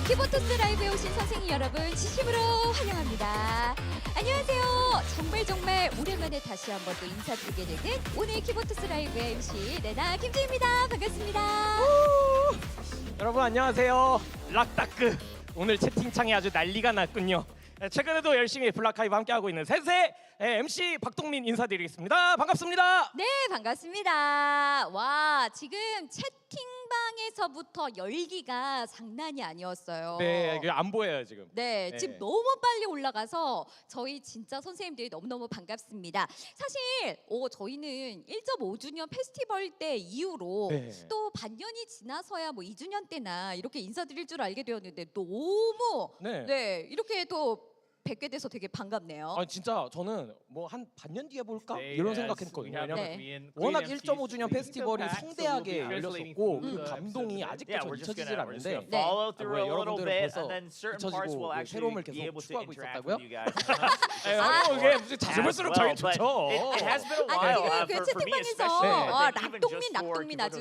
키보토스 라이브에 오신 선생님 여러분 진심으로 환영합니다. 안녕하세요. 정말 오랜만에 다시 한번 또 인사드리게 되는 오늘 키보토스 라이브의 MC 레나 김지입니다. 반갑습니다. 여러분 안녕하세요. 락다크. 오늘 채팅창에 아주 난리가 났군요. 최근에도 열심히 블락하이브 함께하고 있는 셋의 MC 박동민 인사드리겠습니다. 반갑습니다. 네, 반갑습니다. 와, 지금 채팅방에서부터 열기가 장난이 아니었어요. 네, 이게 안 보여요 지금. 네, 지금 너무 빨리 올라가서 저희 진짜 선생님들이 너무너무 반갑습니다. 사실 저희는 1.5주년 페스티벌 때 이후로 네. 또 반년이 지나서야 뭐 2주년 때나 이렇게 인사드릴 줄 알게 되었는데 너무 네. 이렇게 또 뵙게 돼서 되게 반갑네요. 아 진짜 저는 뭐 한 반년 뒤에 볼까 네, 이런 생각했거든요. 왜냐면 네. 워낙 1.5주년 페스티벌이 성대하게 열렸었고 그 감동이 아직도 좀 잊혀지질 않는데 네. 왜 여러분들은 벌써 잊혀지고 새로움을 계속 추구하고 있었다고요? 이게 무슨 자주볼수록 저희 좋죠. 지금 그 채팅방에서 락동민 아주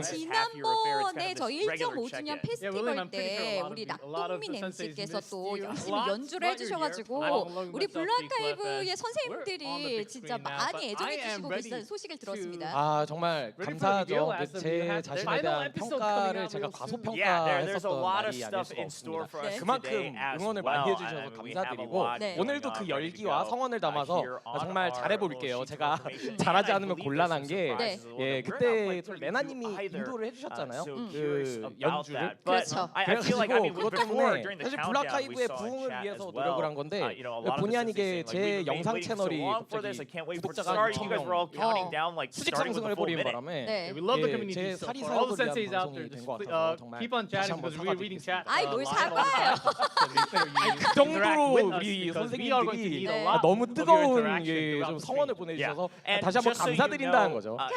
지난번에 저희 1.5주년 페스티벌 때 우리 락동민 MC께서 또 열심히 연주를 해주셔가지고 우리 블루아카이브의 선생님들이 진짜 많이 애정해 주시고 계시다는 소식을 들었습니다. 아 정말 감사하죠. 제 자신에 대한 평가를 제가 과소평가했었던 날이 아닐 수가 없습니다. 그만큼 응원을 많이 해주셔서 감사드리고 오늘도 그 열기와 성원을 담아서 정말 잘해볼게요. 제가 잘하지 않으면 곤란한 게 그때 또 레나님이 인도를 해주셨잖아요. 그 연주를. 그렇죠. 그래가지고 그것 때문에 사실 블루아카이브의 부흥을 위해서 노력을 한 건데 본의 아니게 제 영상 채널이 갑자기 구독자가 2,000명 수직 상승을 해버리는 바람에 제 사리사욕을 위한 방송이 된 것 같아서 정말 다시 한번 사과드리겠습니다. 아이 뭘 사과해요. 그 정도로 우리 선생님들이 너무 뜨거운 좀 성원을 보내주셔서 다시 한번 감사드린다는 거죠. 아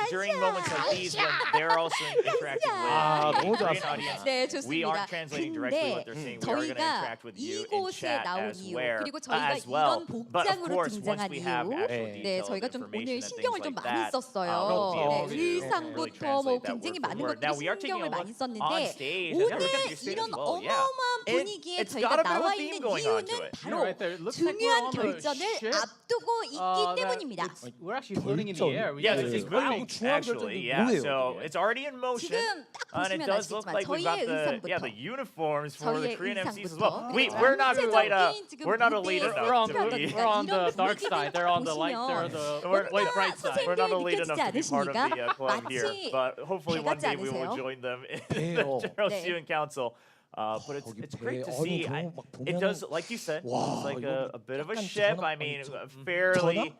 너무 좋았습니다. 네, 좋습니다. 근데 저희가 이곳 키보토스에 chat 나온 as 이유 well. 그리고 저희가 as well. 이런 But of 복장으로 course, once 등장한 we have 이유 actual 네, detailed 저희가 좀 오늘 information and 신경을 things 좀 like 많이 that, 썼어요. we'll be 네, able to really 의상부터 뭐 translate that 굉장히 word 많은 for word. 것들을 Now we are taking 신경을 a 많이 look 썼는데 on stage, and then we're 오늘 gonna do stage 이런 as well. Yeah. 어마어마한 분위기에 It's 저희가 got a bit of 나와 a theme 있는 going on to 이유는 it. 바로 right there. It looks like we're 중요한 on a 결전을 ship, 앞두고 있기 때문입니다. We're actually floating in the air. Yes, Yeah, it's yeah. moving 중앙 actually. 결정도 Yeah, 뭐예요, so 이게? it's already in motion, 지금 딱 and it 보시면 does look 아시겠지만 like we've got 저희의 the 의상부터 uniforms for the 저희의 Korean MCs as 의상부터 well. We're not like 전체적인 we're not 지금 elite 무대에서 enough to We're be. on the 이런 dark 분위기들을 side. They're on the light. 보시면 They're the We're- white bright side. We're not elite 느껴지지 enough to be part of 않으십니까? the club here, 마치 but hopefully 배 one 같지 day we will 않으세요? join them in 배요. the General 네. Student Council. But 거기 it's great to 배, see. 저거 막 It 보면은 does, like you said, 와, it's like 이거 a bit of a 약간 ship. 전화- I mean, 아니, fairly.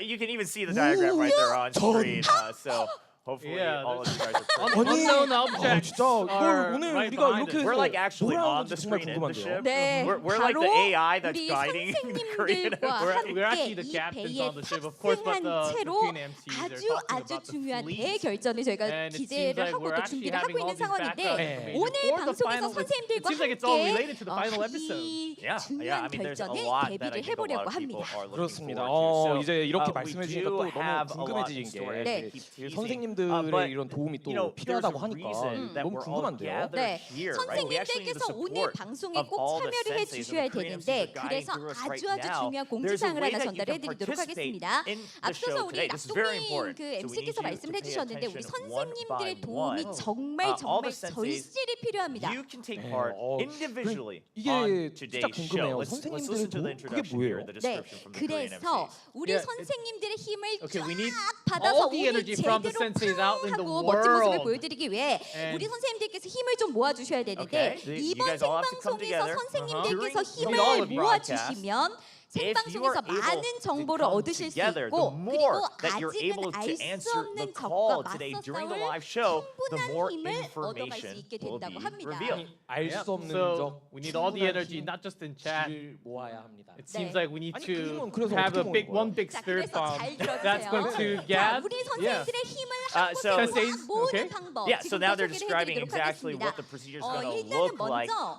You can even see the diagram right there on screen. So hopefully Yeah, all of you guys are. 아니, Unknown 아, objects 진짜 이걸 are 오늘 right 우리가 behind 이렇게 us. 해서 We're like actually 뭐라는 on 건지 the 정말 screen in the 궁금한데요. ship. 네, We're like the 바로 AI that's 우리 guiding the Korean. 선생님들과 We're 함께 actually the 이 captains 배에 on the ship, of course, but 탑승한 the 채로 Korean MCs are 아주 talking 아주 about the 중요한 fleet. 대결전을 저희가 And it seems 기대를 like 하고 we're 또 actually 준비를 하고 having all 있는 this background 상황인데 information 오늘 for the 방송에서 final. 선생님들과 It seems like it's all 함께 related to the final episode. 이 Yeah, 중요한 I mean, there's a 결전에 lot that I 대비를 think a lot 해보려고 of people 합니다. are looking 그렇습니다. forward to. 이제 이렇게 we 말씀해 주니까 do 또 have 너무 a lot in 궁금해지는 store 게 as 네. we keep teasing. 선생님들의 But, 이런 도움이 또 you know, there's a 필요하다고 하니까 reason that 너무 we're all 궁금한데요. gathered 네, here, right? We actually need the 선생님들께서 오늘 support 방송에 of 꼭 all the 참여를 senseis and 해주셔야 the Korean 되는데 MCs are guiding 그래서 through us right 아주 now. 중요한 There's a 공지사항을 way 하나 that you can 전달해드리도록 participate 하겠습니다. in the 앞서서 show 우리 today. This is very 낙동민 important. 그 So we need MC께서 you 말씀을 to pay 해주셨는데 우리 attention one 선생님들의 by 도움이 one. 정말 All the 정말 senseis, 절실히 필요합니다. You can take part individually 이게 on 진짜 today's show. 궁금해요. Let's listen to the 선생님들의 도움? 그게 introduction 뭐예요? here, the 네, description from the Korean 그래서 MCs. 우리 Yeah, 선생님들의 힘을 Okay, we need 쫙 받아서 all the 오늘 energy from the 제대로 senseis out in the 하고 멋진 모습을 world. 보여드리기 위해 And- 우리 선생님들께서 힘을 좀 모아주셔야 되는데 Okay, you 이번 guys all have to come 생방송에서 together. 선생님들께서 During 힘을 all of 모아주시면 If you 생방송에서 are able 많은 to 정보를 come 얻으실 수 together, 있고 the 그리고 more that you're 아직은 able to 알 수 answer the 없는 call 적과 today 맞서 during the 싸울 live show, the more 충분한 힘을 얻어갈 수 information 있게 will 된다고 be 합니다. revealed. 알 Yeah. 수 없는 So 적 we need all the 충분한 energy, not just in chat. 힘을 모아야 합니다. It seems 네. like we need 아니, to 그래서 have a 어떻게 big 모으는 one 거예요? big 자, spirit 그래서 bomb 잘 that's going to 들어주세요. 자, gather. 우리 Yeah. 선생님들의 힘을 So- 한곳에서 Senseis, 모으는 okay. 방법 Yeah, so 지금부터 now they're 소개를 describing 해드리도록 exactly 하겠습니다. what the procedure is going to 일단은 look like. 먼저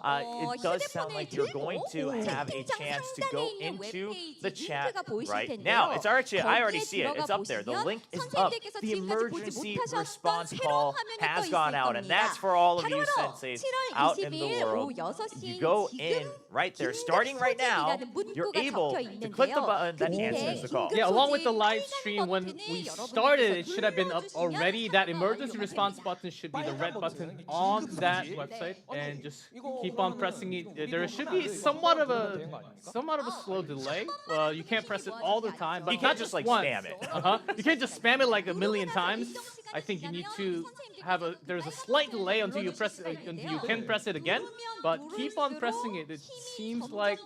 It does sound 휴대폰을 like you're going to 들고 have a 채팅창 chance to 상단에 go 있는 into 웹페이지 the chat 링크가 보이실 right 텐데요. now. It's actually, I already 거기에 see it. It's 들어가 up there. The 보시면 link is up. 선생님들께서 The 지금까지 보지 emergency 못하셨던 response 새로운 call 화면이 또 has 있을 gone out, and 겁니다. that's for all of you 바로 senseis 7월 out in the 20일 오후 world. 6시에 You go in 지금 right there, starting right now. You're able to click the button that answers the call. Yeah, along with the live stream, when we started, it should have been up already. That emergency response button should be the red button on that website, and just keep on pressing it. There should be somewhat of a slow delay. You can't press it all the time, but You can't not just like once. spam it. You can't just spam it like a million times. I think you need to have there's a slight delay until you press it, until you can press it again. But keep on pressing it. It seems like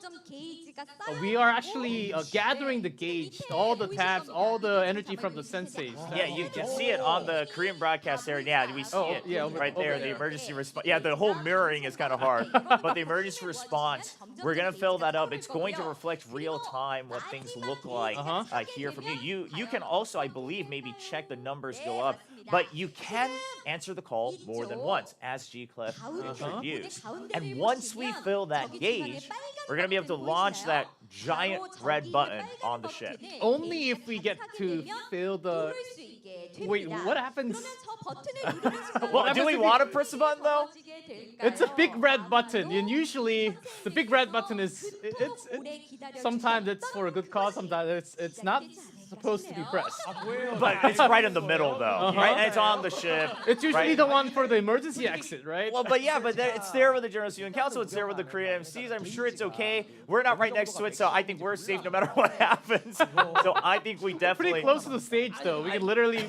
we are actually gathering the gauge, all the tabs, all the energy from the senseis. Yeah, you can see it on the Korean broadcast there. Yeah, we see it right there. The emergency response. Yeah, the whole mirroring is kind of hard, but the emergency response, we're gonna fill that up. It's going to reflect real time what things look like here from you. You can also, I believe, maybe check the numbers go up, but you can answer the call more than once, as G-Clef introduced. And once we fill that gauge, we're gonna be able to launch that giant red button on the ship. Only if we get to fill the. Wait, what happens? Well, do we want to press the button though? It's a big red button, and usually the big red button is sometimes it's for a good cause, sometimes it's not supposed to be pressed. But it's right in the middle though, right? And it's on the ship. It's usually right? the one for the emergency exit, right? Well, but yeah, but it's there with the General Student Council. It's there with the Korean MCs. I'm sure it's okay. We're not right next to it, so I think we're safe no matter what happens. So I think we definitely. Pretty close to the stage, though. We can literally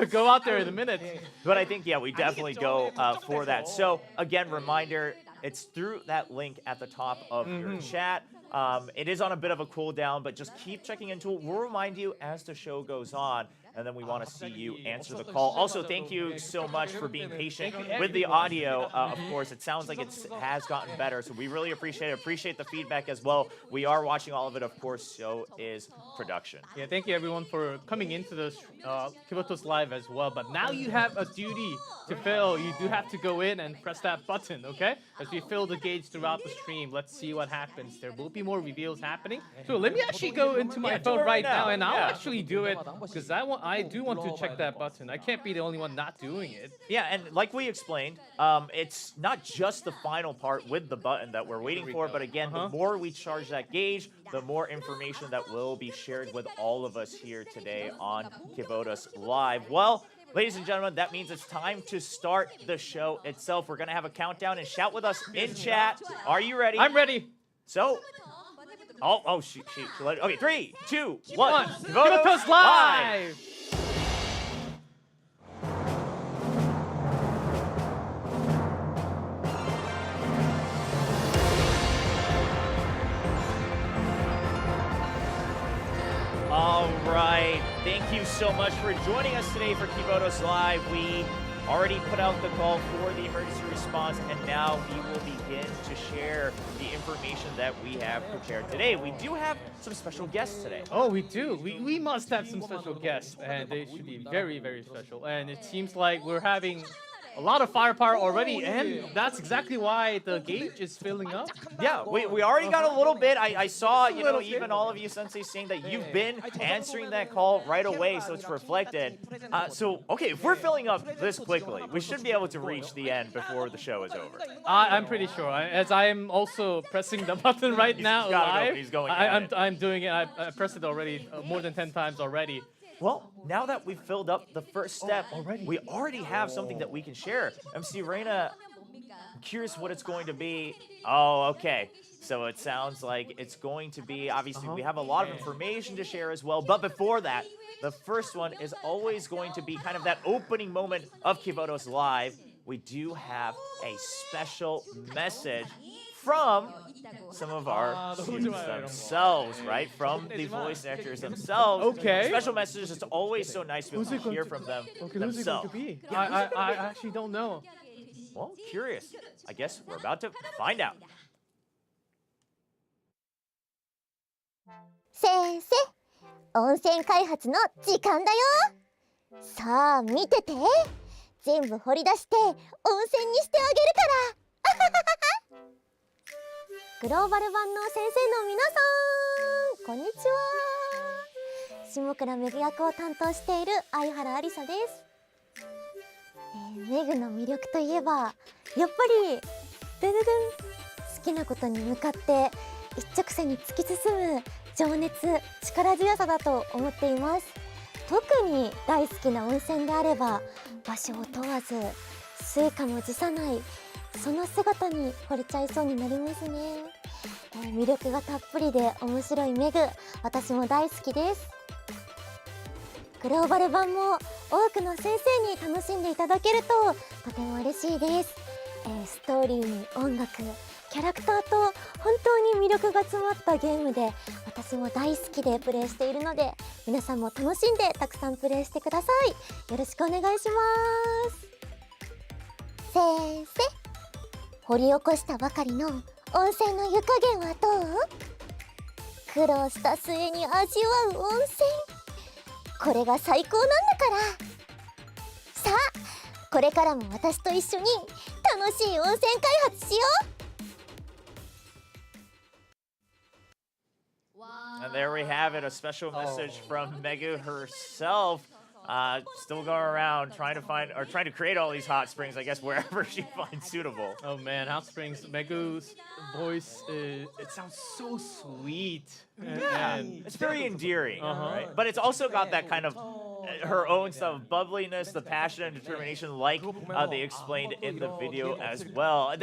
go out there in a minute. But I think, yeah, we definitely go for that. So again, reminder, it's through that link at the top of your chat. It is on a bit of a cooldown, but just keep checking into it. We'll remind you as the show goes on. and then we want to see you answer the call. Also, thank you so much for being patient with the audio. Of course, it sounds like it has gotten better, so we really appreciate it. Appreciate the feedback as well. We are watching all of it, of course, so is production. Yeah, thank you everyone for coming into this Kivotos Live as well. But now you have a duty to fill. You do have to go in and press that button, okay? As we fill the gauge throughout the stream, let's see what happens. There will be more reveals happening. So let me actually go into my phone right now, and I'll actually do it because I do want to check that button. I can't be the only one not doing it. Yeah, and like we explained, it's not just the final part with the button that we're waiting for, but again, the more we charge that gauge, the more information that will be shared with all of us here today on Kivotos Live. Well, ladies and gentlemen, that means it's time to start the show itself. We're going to have a countdown and shout with us in chat. Are you ready? I'm ready. So, she okay, 3, 2, 1. Kivotos Live! All right. Thank you so much for joining us today for Kivotos Live. We already put out the call for the emergency response, and now we will begin to share the information that we have prepared today. We do have some special guests today. Oh, we do. We must have some special guests, and they should be very, very special. And it seems like we're having a lot of firepower already, and that's exactly why the gauge is filling up. Yeah, we already got a little bit. I saw, even all of you senseis saying that you've been answering that call right away, so it's reflected. Okay, if we're filling up this quickly, we should be able to reach the end before the show is over. I'm pretty sure, as I am also pressing the button right now live. He's going I'm doing it. I pressed it already more than 10 times already. Well, now that we've filled up the first step, we already have something that we can share. MC Reina, I'm curious what it's going to be. Oh, okay. So it sounds like it's going to be, obviously, we have a lot of information to share as well. But before that, the first one is always going to be kind of that opening moment of Kivotos Live. We do have a special message from some of our students themselves, right? From the voice actors themselves. Okay. Special messages. It's always so nice to hear from them themselves. Who's it going to be? I actually don't know. Well, curious. I guess we're about to find out. 先生、温泉開発の時間だよ。さあ見てて。全部掘り出して温泉にしてあげるから。グローバル版の先生の皆さん、こんにちは。下倉メグ役を担当している相原ありさです。メグの魅力といえば、やっぱり好きなことに向かって一直線に突き進む情熱、力強さだと思っています。特に大好きな温泉であれば場所を問わず成果も辞さないその姿に惚れちゃいそうになりますね。魅力がたっぷりで面白いメグ、私も大好きです。グローバル版も多くの先生に楽しんでいただけるととても嬉しいです。ストーリーに音楽、キャラクターと本当に魅力が詰まったゲームで私も大好きでプレイしているので皆さんも楽しんでたくさんプレイしてください。よろしくお願いします。先生、掘り起こしたばかりの温泉の湯加減はどう？苦労した末に味わう温泉、これが最高なんだから。さあ、これからも私と一緒に楽しい温泉開発しよう。And there we have it, a special message from Megu herself. Still going around trying to create all these hot springs, I guess, wherever she finds suitable. Oh man, hot springs. Megu's voice, it sounds so sweet. Yeah, it's very endearing, right? But it's also got that kind of her own stuff, bubbliness, the passion and determination, like they explained in the video as well.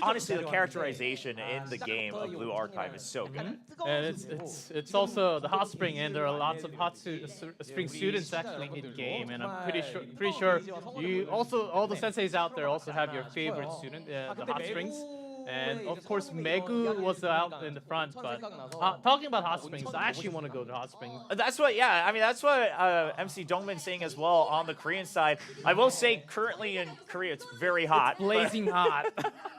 Honestly, the characterization in the game of Blue Archive is so good. And it's also the hot spring, and there are lots of hot spring students actually in game, and I'm pretty sure you also all the senseis out there also have your favorite student, the hot springs. And of course, Megu was out in the front, but talking about Hot Springs, I actually want to go to Hot Springs. That's what, yeah, I mean, that's what MC Dongmin's saying as well on the Korean side. I will say currently in Korea, it's very hot. Blazing hot.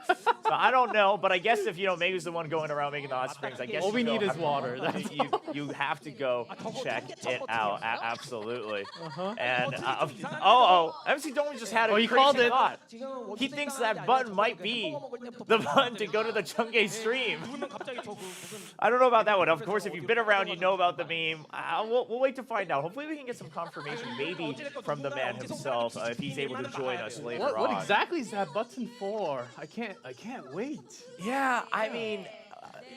So I don't know, but I guess if, Megu's the one going around making the Hot Springs, I guess all we need is water. You have to go check it out. Absolutely. And, MC Dongmin just had a he crazy called it. thought. He thinks that button might be the button to go to the Chunggae stream. I don't know about that one. Of course, if you've been around, you know about the meme. We'll wait to find out. Hopefully, we can get some confirmation, maybe from the man himself, if he's able to join us later on. What exactly is that button for? I can't wait. Yeah, I mean,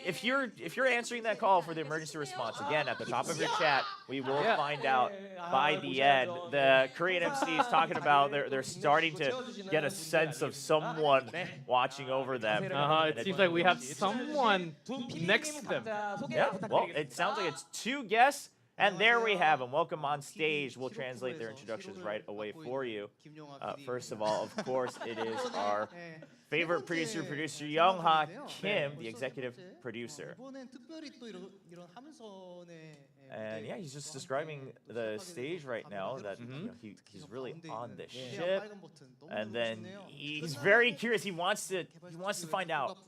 if you're answering that call for the emergency response, again, at the top of your chat, we will find out by the end. The Korean MC is talking about they're starting to get a sense of someone watching over them. It seems like we have someone next to them. Yeah, well, it sounds like it's two guests. And there we have them. Welcome on stage. We'll translate their introductions right away for you. First of all, of course, it is our favorite producer, Young-ha Kim, the executive producer. And yeah, he's just describing the stage right now, that he's really on this ship. And then he's very curious. He wants to find out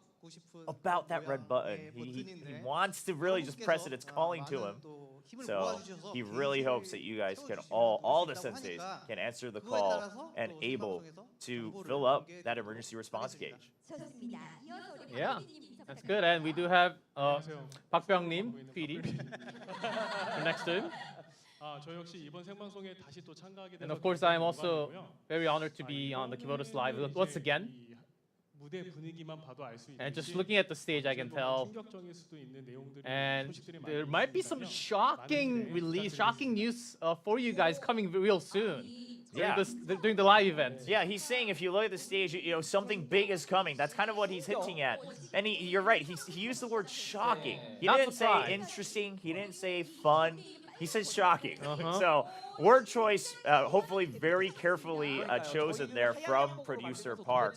about that red button. He wants to really just press it. It's calling to him. So he really hopes that you guys can all the senseis can answer the call and able to fill up that emergency response gauge. Yeah, that's good. And we do have Park Byung-nim, PD, next to him. And of course, I am also very honored to be on the Kivotos Live once again. And just looking at the stage, I can tell. And there might be some shocking news for you guys coming real soon. During the live event. Yeah, he's saying if you look at the stage, something big is coming. That's kind of what he's hinting at. And you're right. He used the word shocking. He didn't say interesting. He didn't say fun. He says shocking. So word choice, hopefully very carefully chosen there from producer Park.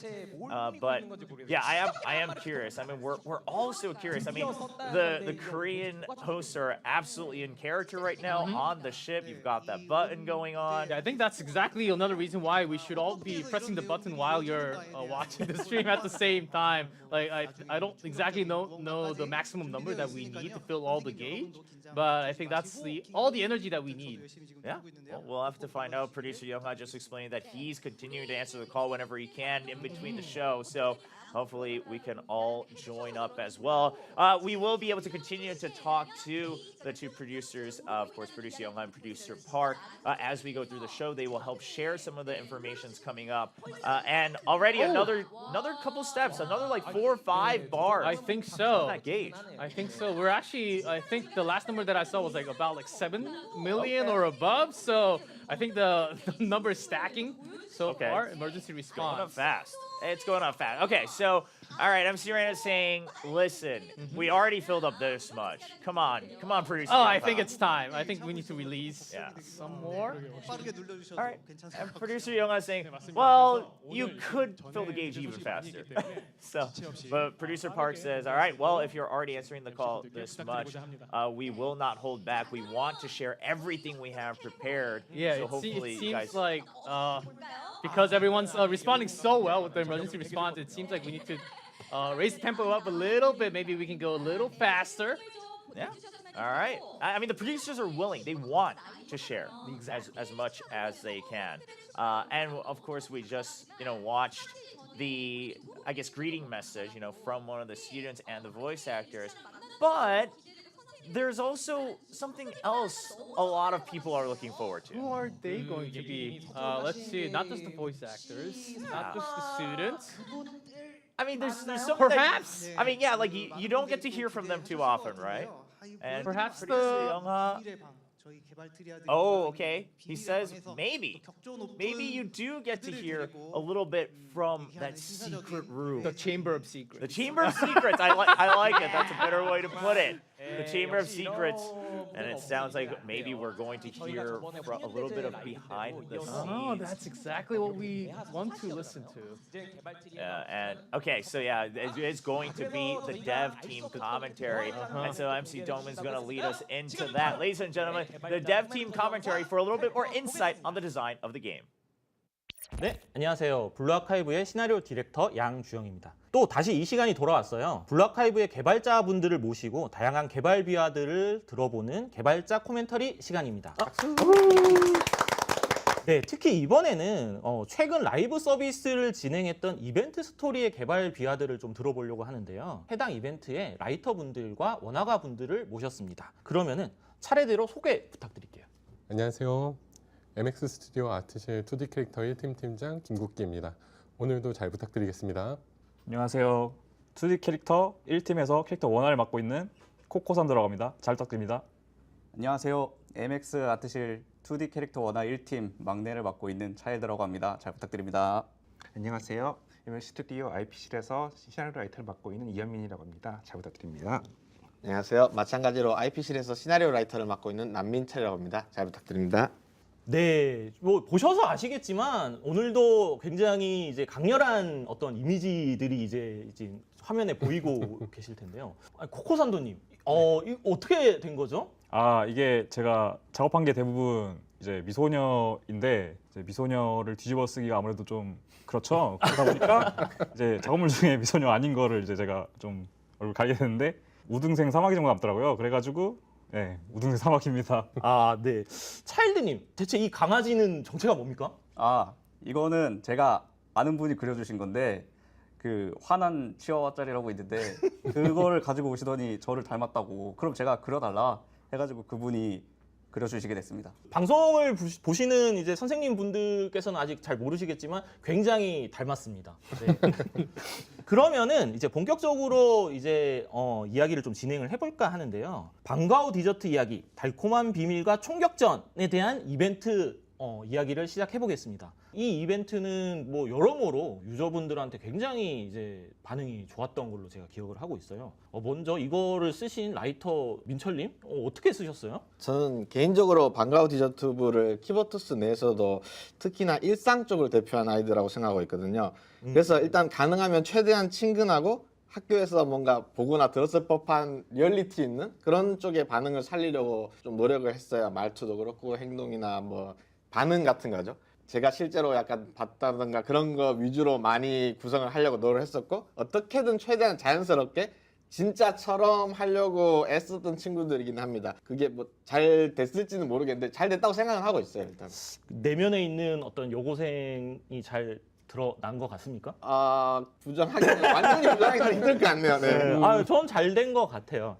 But yeah, I am curious. I mean, we're all so curious. I mean, the Korean hosts are absolutely in character right now on the ship. You've got that button going on. Yeah, I think that's exactly another reason why we should all be pressing the button while you're watching the stream at the same time. Like I don't exactly know the maximum number that we need to fill all the gauge, but I think that's all the energy that we need. Yeah, well, we'll have to find out. Producer Young-ha just explained that he's continuing to answer the call whenever he can in between the show. So hopefully we can all join up as well. We will be able to continue to talk to the two producers, of course, producer Young-ha and producer Park. As we go through the show, they will help share some of the information's coming up. And already another couple steps, another like 4 or 5 bars. I think so. That gauge. I think so. We're actually, I think the last number that I saw was like about 7 million or above. So I think the number is stacking so far. Emergency response. Going up fast. It's going up fast. Okay, so, all right, MC Rana is saying, listen, we already filled up this much. Come on, producer. Oh, I think it's time. I think we need to release some more. All right, and producer Young is saying, well, you could fill the gauge even faster. But producer Park says, all right, well, if you're already answering the call this much, we will not hold back. We want to share everything we have prepared. Yeah, so hopefully it seems guys like because everyone's responding so well with the emergency response, it seems like we need to raise the tempo up a little bit. Maybe we can go a little faster. Yeah. All right. I mean, the producers are willing. They want to share as much as they can. And of course, we just watched the greeting message from one of the students and the voice actors, but there's also something else a lot of people are looking forward to. Who are they going to be? Let's see, not just the voice actors, not just the students. I mean, there's some perhaps. I mean, yeah, like you don't get to hear from them too often, right? And perhaps the Oh, okay. He says maybe you do get to hear a little bit from that secret room. The Chamber of Secrets. The Chamber of Secrets. I like it. That's a better way to put it. The Chamber of Secrets, and it sounds like maybe we're going to hear a little bit of behind the scenes. Oh, that's exactly what we want to listen to. And okay, so yeah, it's going to be the dev team commentary, and so MC Doman's going to lead us into that. Ladies and gentlemen, the dev team commentary for a little bit more insight on the design of the game. 네, 안녕하세요. 블루아카이브의 시나리오 디렉터 양주영입니다. 또 다시 이 시간이 돌아왔어요. 블루아카이브의 개발자분들을 모시고 다양한 개발 비화들을 들어보는 개발자 코멘터리 시간입니다. 네, 특히 이번에는 최근 라이브 서비스를 진행했던 이벤트 스토리의 개발 비화들을 좀 들어보려고 하는데요. 해당 이벤트의 라이터분들과 원화가분들을 모셨습니다. 그러면은 차례대로 소개 부탁드릴게요. 안녕하세요. MX 스튜디오 아트실 2D 캐릭터 1팀 팀장 김국기입니다. 오늘도 잘 부탁드리겠습니다. 안녕하세요. 2D 캐릭터 1팀에서 캐릭터 원화를 맡고 있는 코코산드라고 합니다. 잘 부탁드립니다. 안녕하세요. MX 아트실 2D 캐릭터 원화 1팀 막내를 맡고 있는 차일드라고 합니다. 잘 부탁드립니다. 안녕하세요. MX 스튜디오 IP실에서 시나리오 라이터를 맡고 있는 이현민이라고 합니다. 잘 부탁드립니다. 안녕하세요. 마찬가지로 IP실에서 시나리오 라이터를 맡고 있는 남민철이라고 합니다. 잘 부탁드립니다. 네, 뭐 보셔서 아시겠지만 오늘도 굉장히 이제 강렬한 어떤 이미지들이 이제 화면에 보이고 계실 텐데요. 코코산도님, 이거 어떻게 된 거죠? 이게 제가 작업한 게 대부분 이제 미소녀인데 이제 미소녀를 뒤집어 쓰기가 아무래도 좀 그렇죠. 그러다 보니까 이제 작업물 중에 미소녀 아닌 거를 이제 제가 좀 얼굴 가리게 됐는데 우등생 사마귀 정도 남더라고요. 그래가지고 네, 우등생 사마귀입니다. 네. 차일드님, 대체 이 강아지는 정체가 뭡니까? 이거는 제가 아는 분이 그려주신 건데 그 화난 치와와짜리라고 있는데 그거를 가지고 오시더니 저를 닮았다고 그럼 제가 그려달라 해가지고 그분이 그려주시게 됐습니다. 방송을 보시는 이제 선생님 분들께서는 아직 잘 모르시겠지만 굉장히 닮았습니다. 네. 그러면은 이제 본격적으로 이제 이야기를 좀 진행을 해볼까 하는데요. 방과후 디저트 이야기, 달콤한 비밀과 총격전에 대한 이벤트 이야기를 시작해 보겠습니다. 이 이벤트는 뭐 여러모로 유저분들한테 굉장히 이제 반응이 좋았던 걸로 제가 기억을 하고 있어요. 먼저 이거를 쓰신 라이터 민철님 어떻게 쓰셨어요? 저는 개인적으로 방과후 디저트부를 키보토스 내에서도 특히나 일상 쪽을 대표한 아이들이라고 생각하고 있거든요. 그래서 일단 가능하면 최대한 친근하고 학교에서 뭔가 보거나 들었을 법한 리얼리티 있는 그런 쪽의 반응을 살리려고 좀 노력을 했어요. 말투도 그렇고 행동이나 뭐 반응 같은 거죠. 제가 실제로 약간 봤다던가 그런 거 위주로 많이 구성을 하려고 노력을 했었고 어떻게든 최대한 자연스럽게 진짜처럼 하려고 애썼던 친구들이긴 합니다. 그게 뭐 잘 됐을지는 모르겠는데 잘 됐다고 생각은 하고 있어요. 일단 내면에 있는 어떤 여고생이 잘 드러난 것 같습니까? 부정하기는 완전히 부정하기는 힘들 것 같네요. 네. 전 잘 된 것 같아요.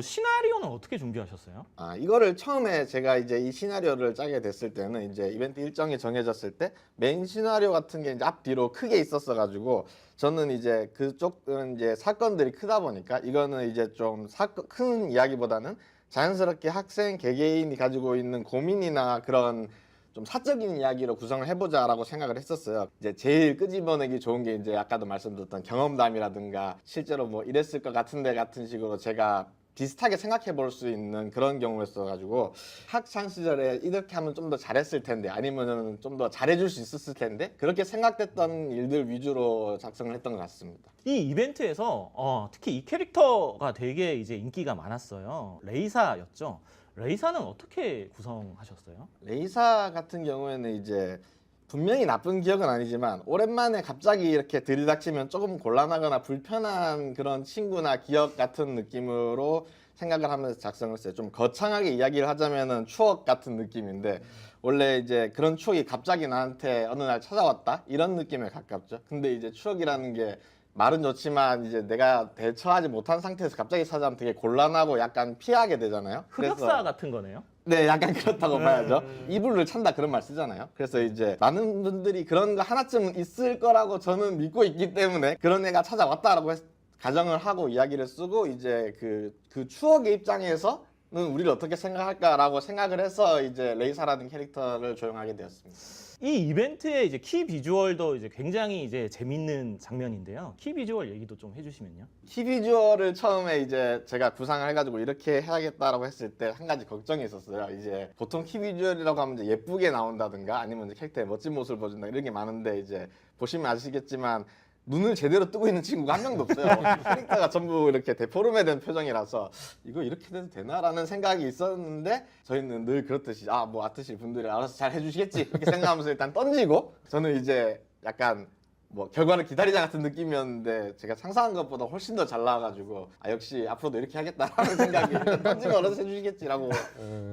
시나리오는 어떻게 준비하셨어요? 이거를 처음에 제가 이제 이 시나리오를 짜게 됐을 때는 이제 이벤트 일정이 정해졌을 때 메인 시나리오 같은 게 이제 앞뒤로 크게 있었어 가지고 저는 이제 그쪽은 이제 사건들이 크다 보니까 이거는 이제 좀 큰 이야기보다는 자연스럽게 학생 개개인이 가지고 있는 고민이나 그런 좀 사적인 이야기로 구성을 해보자라고 생각을 했었어요. 이제 제일 끄집어내기 좋은 게 이제 아까도 말씀드렸던 경험담이라든가 실제로 뭐 이랬을 것 같은데 같은 식으로 제가 비슷하게 생각해 볼 수 있는 그런 경우였어가지고 학창 시절에 이렇게 하면 좀 더 잘했을 텐데 아니면은 좀 더 잘해줄 수 있었을 텐데 그렇게 생각됐던 일들 위주로 작성을 했던 것 같습니다. 이 이벤트에서 특히 이 캐릭터가 되게 이제 인기가 많았어요. 레이사였죠. 레이사는 어떻게 구성하셨어요? 레이사 같은 경우에는 이제 분명히 나쁜 기억은 아니지만 오랜만에 갑자기 이렇게 들이닥치면 조금 곤란하거나 불편한 그런 친구나 기억 같은 느낌으로 생각을 하면서 작성을 했어요. 좀 거창하게 이야기를 하자면은 추억 같은 느낌인데 원래 이제 그런 추억이 갑자기 나한테 어느 날 찾아왔다 이런 느낌에 가깝죠. 근데 이제 추억이라는 게 말은 좋지만 이제 내가 대처하지 못한 상태에서 갑자기 찾아오면 되게 곤란하고 약간 피하게 되잖아요. 흑역사 같은 거네요. 네, 약간 그렇다고 봐야죠. 이불을 찬다 그런 말 쓰잖아요. 그래서 이제 많은 분들이 그런 거 하나쯤은 있을 거라고 저는 믿고 있기 때문에 그런 애가 찾아왔다라고 가정을 하고 이야기를 쓰고 이제 그 추억의 입장에서는 우리를 어떻게 생각할까라고 생각을 해서 이제 레이사라는 캐릭터를 조용하게 되었습니다. 이 이벤트의 이제 키 비주얼도 이제 굉장히 이제 재밌는 장면인데요. 키 비주얼 얘기도 좀 해주시면요. 키 비주얼을 처음에 이제 제가 구상을 해가지고 이렇게 해야겠다라고 했을 때 한 가지 걱정이 있었어요. 이제 보통 키 비주얼이라고 하면 이제 예쁘게 나온다든가 아니면 이제 캐릭터의 멋진 모습을 보여준다 이런 게 많은데 이제 보시면 아시겠지만 눈을 제대로 뜨고 있는 친구가 한 명도 없어요. 캐릭터가 전부 이렇게 데포름에 된 표정이라서 이거 이렇게 돼도 되나라는 생각이 있었는데 저희는 늘 그렇듯이 뭐 아트실 분들이 알아서 잘 해주시겠지 이렇게 생각하면서 일단 던지고 저는 이제 약간 뭐 결과를 기다리자 같은 느낌이었는데 제가 상상한 것보다 훨씬 더 잘 나와가지고 역시 앞으로도 이렇게 하겠다라는 생각이 일단 던지면 알아서 해주시겠지라고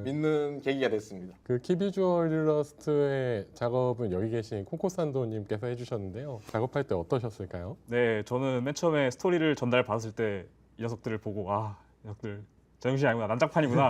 믿는 계기가 됐습니다. 그 키비주얼 일러스트의 작업은 여기 계신 코코산도님께서 해주셨는데요. 작업할 때 어떠셨을까요? 네, 저는 맨 처음에 스토리를 전달받았을 때 이 녀석들을 보고 이 녀석들 제정신이 아니구나, 난장판이구나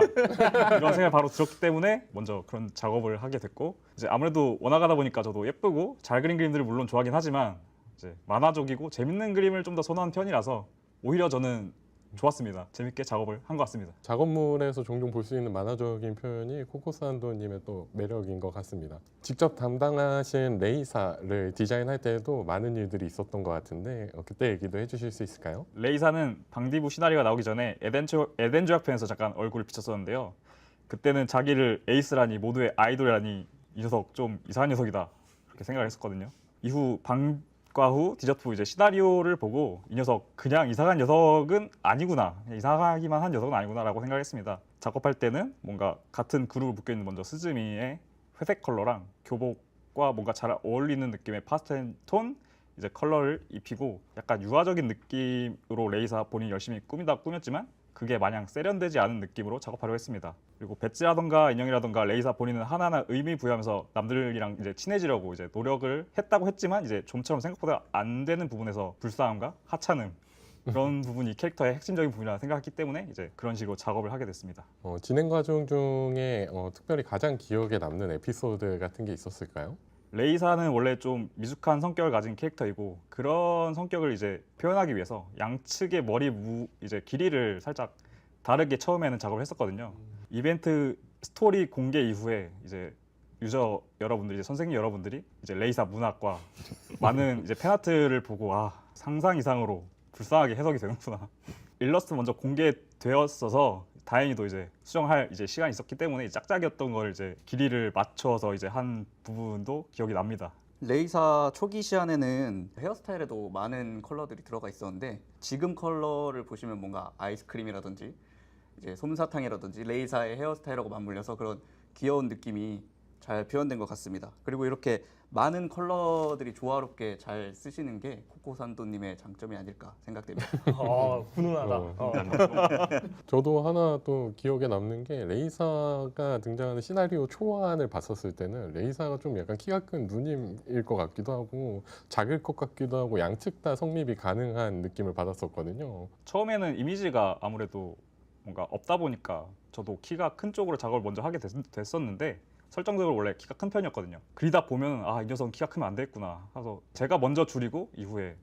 이런 생각이 바로 들었기 때문에 먼저 그런 작업을 하게 됐고 이제 아무래도 원화가다 보니까 저도 예쁘고 잘 그린 그림들을 물론 좋아하긴 하지만 이제 만화적이고 재밌는 그림을 좀 더 선호하는 편이라서 오히려 저는 좋았습니다. 재밌게 작업을 한 것 같습니다. 작업물에서 종종 볼 수 있는 만화적인 표현이 코코산도님의 또 매력인 것 같습니다. 직접 담당하신 레이사를 디자인할 때도 많은 일들이 있었던 것 같은데 그때 얘기도 해주실 수 있을까요? 레이사는 방디부 시나리오가 나오기 전에 에덴조약 편에서 잠깐 얼굴을 비쳤었는데요. 그때는 자기를 에이스라니 모두의 아이돌이라니 이 녀석 좀 이상한 녀석이다 그렇게 생각을 했었거든요. 이후 방과 후 디저트 이제 시나리오를 보고 이 녀석 그냥 이상한 녀석은 아니구나, 그냥 이상하기만 한 녀석은 아니구나라고 생각했습니다. 작업할 때는 뭔가 같은 그룹을 묶여 있는 먼저 스즈미의 회색 컬러랑 교복과 뭔가 잘 어울리는 느낌의 파스텔 톤 이제 컬러를 입히고 약간 유화적인 느낌으로 레이사 본인이 열심히 꾸몄지만 그게 마냥 세련되지 않은 느낌으로 작업하려고 했습니다. 그리고 배지라던가 인형이라던가 레이사 본인은 하나하나 의미 부여하면서 남들이랑 이제 친해지려고 이제 노력을 했다고 했지만 이제 좀처럼 생각보다 안 되는 부분에서 불쌍함과 하찮음 그런 부분이 캐릭터의 핵심적인 부분이라 생각했기 때문에 이제 그런 식으로 작업을 하게 됐습니다. 진행 과정 중에 특별히 가장 기억에 남는 에피소드 같은 게 있었을까요? 레이사는 원래 좀 미숙한 성격을 가진 캐릭터이고 그런 성격을 이제 표현하기 위해서 양측의 머리 이제 길이를 살짝 다르게 처음에는 작업을 했었거든요. 이벤트 스토리 공개 이후에 이제 유저 여러분들이 선생님 여러분들이 이제 레이사 문학과 많은 이제 팬아트를 보고 상상 이상으로 불쌍하게 해석이 되는구나. 일러스트 먼저 공개되었어서 다행히도 이제 수정할 이제 시간이 있었기 때문에 짝짝이었던 걸 이제 길이를 맞춰서 이제 한 부분도 기억이 납니다. 레이사 초기 시안에는 헤어스타일에도 많은 컬러들이 들어가 있었는데 지금 컬러를 보시면 뭔가 아이스크림이라든지 이제 솜사탕이라든지 레이사의 헤어스타일하고 맞물려서 그런 귀여운 느낌이 잘 표현된 것 같습니다. 그리고 이렇게 많은 컬러들이 조화롭게 잘 쓰시는 게 코코산도님의 장점이 아닐까 생각됩니다. 훈훈하다. 저도 하나 또 기억에 남는 게 레이사가 등장하는 시나리오 초안을 봤었을 때는 레이사가 좀 약간 키가 큰 누님일 것 같기도 하고 작을 것 같기도 하고 양측 다 성립이 가능한 느낌을 받았었거든요. 처음에는 이미지가 아무래도 뭔가 없다 보니까 저도 키가 큰 쪽으로 작업을 먼저 하게 됐었는데 설정적으로 원래 키가 큰 편이었거든요. 그리다 보면 이 녀석은 키가 크면 안 되겠구나 해서 제가 먼저 줄이고 이후에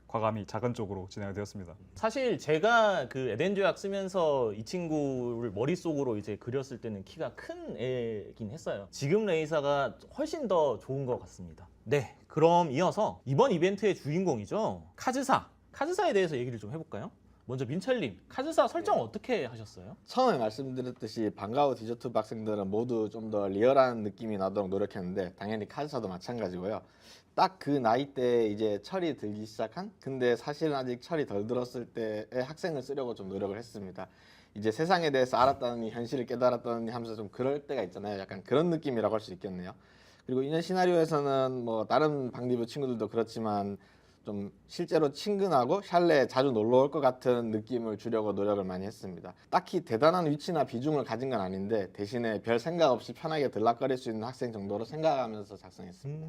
과감히 작은 쪽으로 진행이 되었습니다. 사실 제가 그 에덴조약 쓰면서 이 친구를 머릿속으로 이제 그렸을 때는 키가 큰 애긴 했어요. 지금 레이사가 훨씬 더 좋은 것 같습니다. 네, 그럼 이어서 이번 이벤트의 주인공이죠. 카즈사에 대해서 얘기를 좀 해볼까요? 먼저 민철님, 카즈사 설정 어떻게 하셨어요? 처음에 말씀드렸듯이 방과 후 디저트 학생들은 모두 좀 더 리얼한 느낌이 나도록 노력했는데 당연히 카즈사도 마찬가지고요. 딱 그 나이 때 이제 철이 들기 시작한 근데 사실은 아직 철이 덜 들었을 때의 학생을 쓰려고 좀 노력을 했습니다. 이제 세상에 대해서 알았다느니 현실을 깨달았다느니 하면서 좀 그럴 때가 있잖아요. 약간 그런 느낌이라고 할 수 있겠네요. 그리고 이년 시나리오에서는 뭐 다른 방디부 친구들도 그렇지만 좀 실제로 친근하고 샬레에 자주 놀러 올 것 같은 느낌을 주려고 노력을 많이 했습니다. 딱히 대단한 위치나 비중을 가진 건 아닌데 대신에 별 생각 없이 편하게 들락거릴 수 있는 학생 정도로 생각하면서 작성했습니다.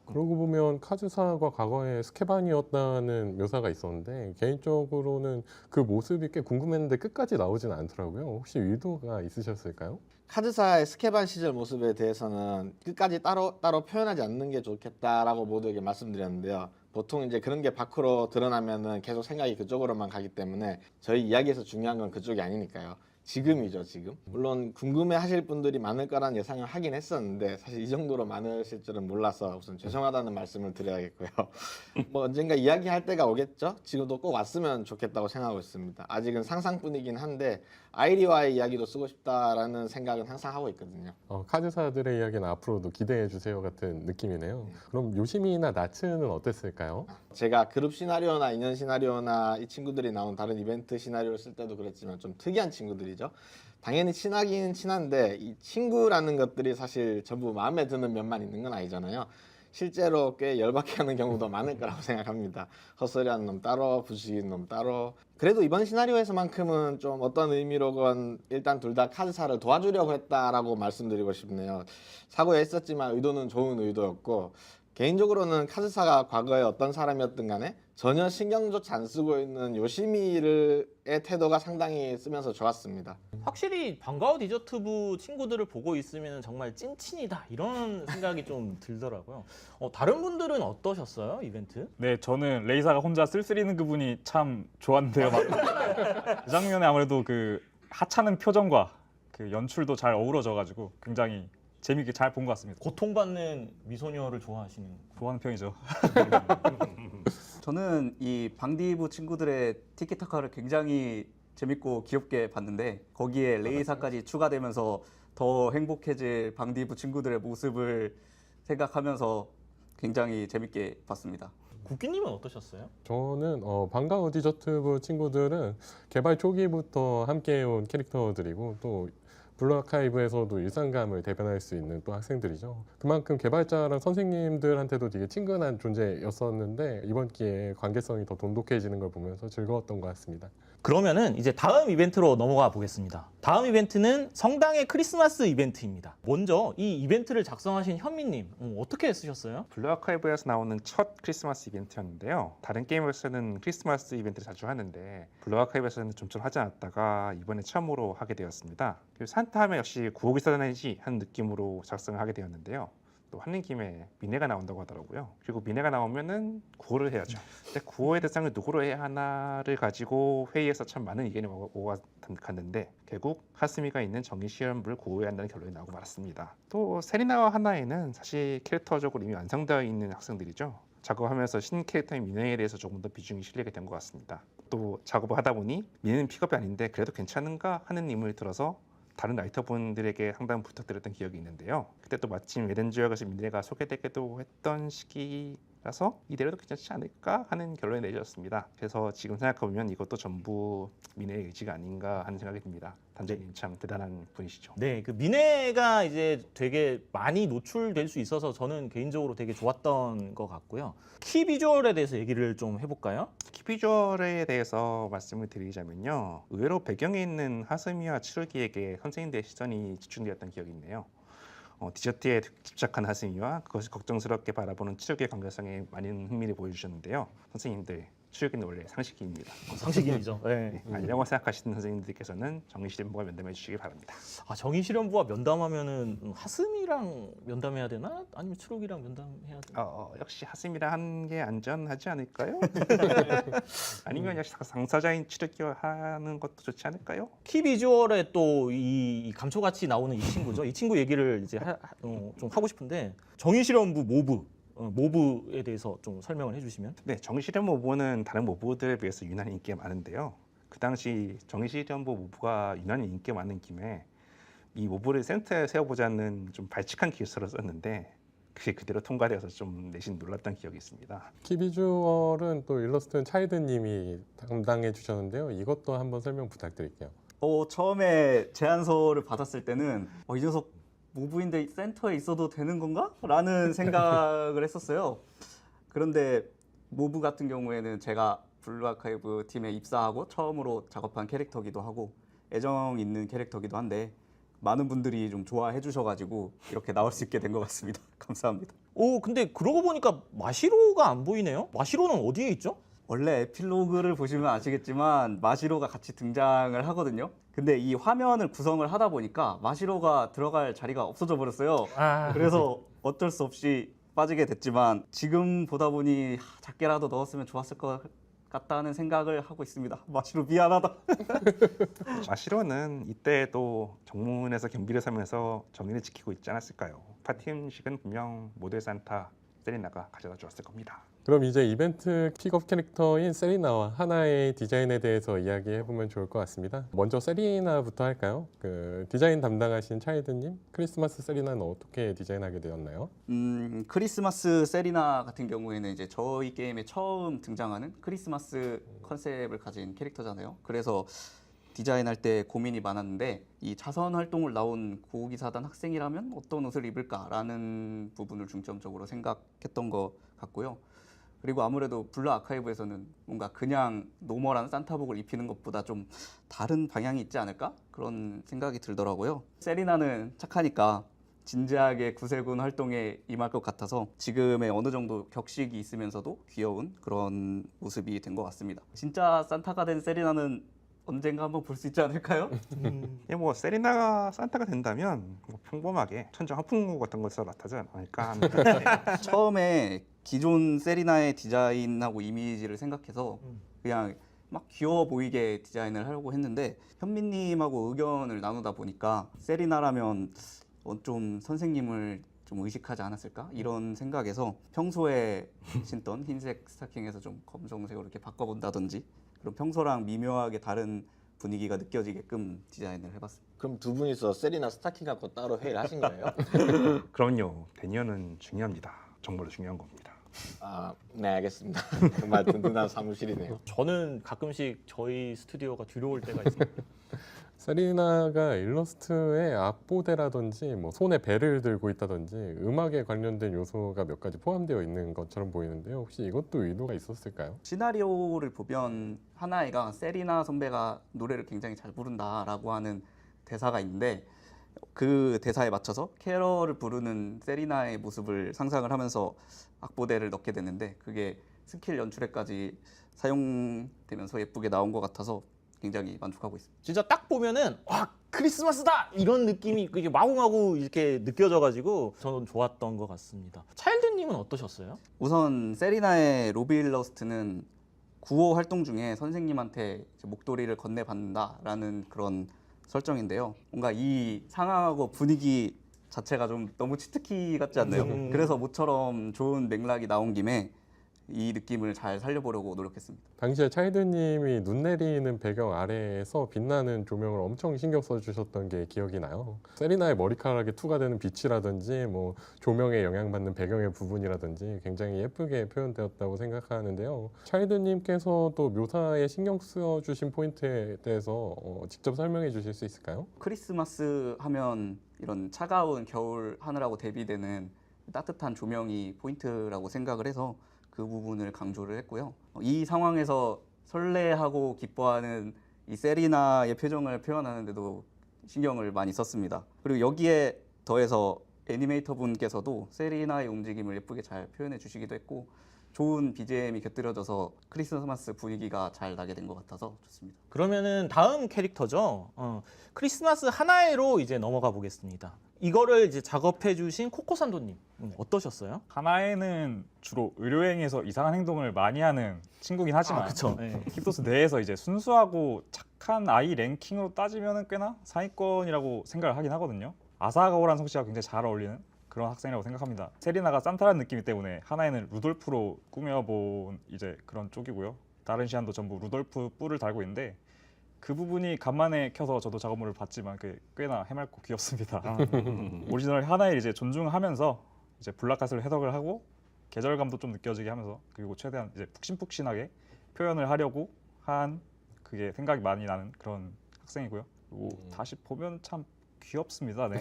그러고 보면 카즈사가 과거에 스케반이었다는 묘사가 있었는데 개인적으로는 그 모습이 꽤 궁금했는데 끝까지 나오지는 않더라고요. 혹시 의도가 있으셨을까요? 카즈사의 스케반 시절 모습에 대해서는 끝까지 따로 표현하지 않는 게 좋겠다라고 모두에게 말씀드렸는데요. 보통 이제 그런 게 밖으로 드러나면은 계속 생각이 그쪽으로만 가기 때문에 저희 이야기에서 중요한 건 그쪽이 아니니까요. 지금이죠, 지금. 물론 궁금해하실 분들이 많을 거란 예상을 하긴 했었는데 사실 이 정도로 많으실 줄은 몰라서 우선 죄송하다는 말씀을 드려야겠고요. 뭐 언젠가 이야기할 때가 오겠죠. 지금도 꼭 왔으면 좋겠다고 생각하고 있습니다. 아직은 상상뿐이긴 한데 아이리와의 이야기도 쓰고 싶다라는 생각은 항상 하고 있거든요. 카드사들의 이야기는 앞으로도 기대해 주세요 같은 느낌이네요. 그럼 요시미나 나츠는 어땠을까요? 제가 그룹 시나리오나 인연 시나리오나 이 친구들이 나온 다른 이벤트 시나리오를 쓸 때도 그랬지만 좀 특이한 친구들이죠. 당연히 친하긴 친한데 이 친구라는 것들이 사실 전부 마음에 드는 면만 있는 건 아니잖아요. 실제로 꽤 열받게 하는 경우도 많을 거라고 생각합니다. 헛소리하는 놈 따로, 부수기는 놈 따로. 그래도 이번 시나리오에서만큼은 좀 어떤 의미로건 일단 둘 다 카드사를 도와주려고 했다라고 말씀드리고 싶네요. 사고에 했었지만 의도는 좋은 의도였고 개인적으로는 카즈사가 과거에 어떤 사람이었든 간에 전혀 신경조차 안 쓰고 있는 요시미의 태도가 상당히 쓰면서 좋았습니다. 확실히 방과후 디저트부 친구들을 보고 있으면 정말 찐친이다 이런 생각이 좀 들더라고요. 다른 분들은 어떠셨어요, 이벤트? 네, 저는 레이사가 혼자 쓸쓸이는 그분이 참 좋았는데요. 그 장면에 아무래도 그 하찮은 표정과 그 연출도 잘 어우러져가지고 굉장히 재밌게 잘 본 것 같습니다. 고통받는 미소녀를 좋아하시는 편이죠. 저는 이 방디부 친구들의 티키타카를 굉장히 재밌고 귀엽게 봤는데 거기에 레이사까지 추가되면서 더 행복해질 방디부 친구들의 모습을 생각하면서 굉장히 재밌게 봤습니다. 국기님은 어떠셨어요? 저는 방과후 디저트부 친구들은 개발 초기부터 함께해온 캐릭터들이고 또 블루아카이브에서도 일상감을 대변할 수 있는 또 학생들이죠. 그만큼 개발자랑 선생님들한테도 되게 친근한 존재였었는데 이번 기회에 관계성이 더 돈독해지는 걸 보면서 즐거웠던 것 같습니다. 그러면은 이제 다음 이벤트로 넘어가 보겠습니다. 다음 이벤트는 성당의 크리스마스 이벤트입니다. 먼저 이 이벤트를 작성하신 현미님 어떻게 쓰셨어요? 블루아카이브에서 나오는 첫 크리스마스 이벤트였는데요. 다른 게임에서는 크리스마스 이벤트를 자주 하는데 블루아카이브에서는 좀처럼 하지 않았다가 이번에 처음으로 하게 되었습니다. 그리고 산타 하면 역시 구호기 써야지 하는 느낌으로 작성을 하게 되었는데요. 또 하는 김에 미네가 나온다고 하더라고요. 그리고 미네가 나오면은 구호를 해야죠. 근데 구호의 대상을 누구로 해야 하나를 가지고 회의에서 참 많은 의견이 오가 갔는데 결국 하스미가 있는 정의시험부를 구호해야 한다는 결론이 나오고 말았습니다. 또 세리나와 하나에는 사실 캐릭터적으로 이미 완성되어 있는 학생들이죠. 작업하면서 신 캐릭터인 미네에 대해서 조금 더 비중이 실리게 된 것 같습니다. 또 작업을 하다 보니 미네는 픽업이 아닌데 그래도 괜찮은가 하는 의문이 들어서 다른 라이터분들에게 상담 부탁드렸던 기억이 있는데요. 그때 또 마침 에덴지역에서 미네가 소개되기도 했던 시기라서 이대로도 괜찮지 않을까 하는 결론이 내려졌습니다. 그래서 지금 생각해보면 이것도 전부 미네의 의지가 아닌가 하는 생각이 듭니다. 단장님 참 대단한 분이시죠. 네, 그 미네가 이제 되게 많이 노출될 수 있어서 저는 개인적으로 되게 좋았던 것 같고요. 키 비주얼에 대해서 얘기를 좀 해볼까요? 키 비주얼에 대해서 말씀을 드리자면요. 의외로 배경에 있는 하스미와 츠루기에게 선생님들의 시선이 집중되었던 기억이 있네요. 디저트에 집착한 하스미와 그것을 걱정스럽게 바라보는 츠루기의 관계성에 많은 흥미를 보여주셨는데요. 선생님들, 츠루기는 원래 상식인입니다. 상식인이죠. 네. 아니라고 생각하시는 선생님들께서는 정의실험부와 면담해 주시기 바랍니다. 정의실험부와 면담하면은 하스미랑 면담해야 되나? 아니면 츠루기랑 면담해야 되나? 역시 하스미랑 하는 게 안전하지 않을까요? 아니면 역시 당사자인 츠루기와 하는 것도 좋지 않을까요? 키 비주얼에 또 이 감초같이 나오는 이 친구죠. 이 친구 얘기를 이제 좀 하고 싶은데 정의실험부 모브에 대해서 좀 설명을 해주시면. 네, 정의실험부 모브는 다른 모브들에 비해서 유난히 인기가 많은데요. 그 당시 정의실험부 모브가 유난히 인기가 많은 김에 이 모브를 센터에 세워보자는 좀 발칙한 기술을 썼는데 그게 그대로 통과되어서 좀 내심 놀랐던 기억이 있습니다. 키 비주얼은 또 일러스트는 차이드님이 담당해 주셨는데요. 이것도 한번 설명 부탁드릴게요. 처음에 제안서를 받았을 때는 이 녀석 모브인데 센터에 있어도 되는 건가? 라는 생각을 했었어요. 그런데 모브 같은 경우에는 제가 블루아카이브 팀에 입사하고 처음으로 작업한 캐릭터기도 하고 애정 있는 캐릭터기도 한데 많은 분들이 좀 좋아해 주셔가지고 이렇게 나올 수 있게 된 것 같습니다. 감사합니다. 근데 그러고 보니까 마시로가 안 보이네요? 마시로는 어디에 있죠? 원래 에필로그를 보시면 아시겠지만 마시로가 같이 등장을 하거든요. 근데 이 화면을 구성을 하다 보니까 마시로가 들어갈 자리가 없어져 버렸어요. 그래서 어쩔 수 없이 빠지게 됐지만 지금 보다 보니 작게라도 넣었으면 좋았을 것 같다는 생각을 하고 있습니다. 마시로 미안하다. 마시로는 이때도 정문에서 경비를 서면서 정의를 지키고 있지 않았을까요? 파티 음식은 분명 모델 산타 세리나가 가져다 주었을 겁니다. 그럼 이제 이벤트 픽업 캐릭터인 세리나와 하나의 디자인에 대해서 이야기해보면 좋을 것 같습니다. 먼저 세리나부터 할까요? 그 디자인 담당하신 차이드님, 크리스마스 세리나는 어떻게 디자인하게 되었나요? 크리스마스 세리나 같은 경우에는 이제 저희 게임에 처음 등장하는 크리스마스 컨셉을 가진 캐릭터잖아요. 그래서 디자인할 때 고민이 많았는데 이 자선 활동을 나온 구호기사단 학생이라면 어떤 옷을 입을까라는 부분을 중점적으로 생각했던 것 같고요. 그리고 아무래도 블루 아카이브에서는 뭔가 그냥 노멀한 산타복을 입히는 것보다 좀 다른 방향이 있지 않을까? 그런 생각이 들더라고요. 세리나는 착하니까 진지하게 구세군 활동에 임할 것 같아서 지금의 어느 정도 격식이 있으면서도 귀여운 그런 모습이 된 것 같습니다. 진짜 산타가 된 세리나는 언젠가 한번 볼 수 있지 않을까요? 뭐 세리나가 산타가 된다면 뭐 평범하게 천정 한풍구 같은 것에서 나타나지 않을까 합니다. 처음에 기존 세리나의 디자인하고 이미지를 생각해서 그냥 막 귀여워 보이게 디자인을 하려고 했는데 현민님하고 의견을 나누다 보니까 세리나라면 좀 선생님을 좀 의식하지 않았을까? 이런 생각에서 평소에 신던 흰색 스타킹에서 좀 검정색으로 이렇게 바꿔본다든지 그럼 평소랑 미묘하게 다른 분위기가 느껴지게끔 디자인을 해봤습니다. 그럼 두 분이서 세리나 스타킹 갖고 따로 회의를 하신 거예요? 그럼요. 대니어는 중요합니다. 정말로 중요한 겁니다. 아, 네 알겠습니다. 정말 든든한 사무실이네요. 저는 가끔씩 저희 스튜디오가 두려울 때가 있습니다. 세리나가 일러스트에 앞보대라든지 뭐 손에 배를 들고 있다든지 음악에 관련된 요소가 몇 가지 포함되어 있는 것처럼 보이는데요. 혹시 이것도 의도가 있었을까요? 시나리오를 보면 하나이가 세리나 선배가 노래를 굉장히 잘 부른다라고 하는 대사가 있는데 그 대사에 맞춰서 캐럴을 부르는 세리나의 모습을 상상을 하면서 악보대를 넣게 됐는데 그게 스킬 연출에까지 사용되면서 예쁘게 나온 것 같아서 굉장히 만족하고 있습니다. 진짜 딱 보면은 와 크리스마스다 이런 느낌이 이게 마구마구 이렇게 느껴져가지고 저는 좋았던 것 같습니다. 차일드님은 어떠셨어요? 우선 세리나의 로비 일러스트는 구호 활동 중에 선생님한테 목도리를 건네받는다라는 그런 설정인데요. 뭔가 이 상황하고 분위기 자체가 좀 너무 치트키 같지 않나요? 그래서 모처럼 좋은 맥락이 나온 김에 이 느낌을 잘 살려보려고 노력했습니다. 당시에 차이드님이 눈 내리는 배경 아래에서 빛나는 조명을 엄청 신경 써주셨던 게 기억이 나요. 세리나의 머리카락에 투과되는 빛이라든지 뭐 조명에 영향받는 배경의 부분이라든지 굉장히 예쁘게 표현되었다고 생각하는데요. 차이드님께서 또 묘사에 신경 써주신 포인트에 대해서 직접 설명해 주실 수 있을까요? 크리스마스 하면 이런 차가운 겨울 하늘하고 대비되는 따뜻한 조명이 포인트라고 생각을 해서 그 부분을 강조를 했고요. 이 상황에서 설레하고 기뻐하는 이 세리나의 표정을 표현하는데도 신경을 많이 썼습니다. 그리고 여기에 더해서 애니메이터 분께서도 세리나의 움직임을 예쁘게 잘 표현해 주시기도 했고 좋은 BGM이 곁들여져서 크리스마스 분위기가 잘 나게 된 것 같아서 좋습니다. 그러면은 다음 캐릭터죠. 크리스마스 하나에로 이제 넘어가 보겠습니다. 이거를 이제 작업해주신 코코산도님 어떠셨어요? 하나에는 주로 의료행에서 이상한 행동을 많이 하는 친구긴 하지만 그렇죠. 네. 키보토스 내에서 이제 순수하고 착한 아이 랭킹으로 따지면 꽤나 상위권이라고 생각을 하긴 하거든요. 아사가오라는 성씨가 굉장히 잘 어울리는 그런 학생이라고 생각합니다. 세리나가 산타라는 느낌이기 때문에 하나에는 루돌프로 꾸며본 이제 그런 쪽이고요. 다른 시안도 전부 루돌프 뿔을 달고 있는데 그 부분이 간만에 켜서 저도 작업물을 봤지만 꽤나 해맑고 귀엽습니다. 오리지널 하나를 이제 존중하면서 이제 블락카스를 해석을 하고 계절감도 좀 느껴지게 하면서 그리고 최대한 이제 푹신푹신하게 표현을 하려고 한 그게 생각이 많이 나는 그런 학생이고요. 그리고 다시 보면 참 귀엽습니다. 네.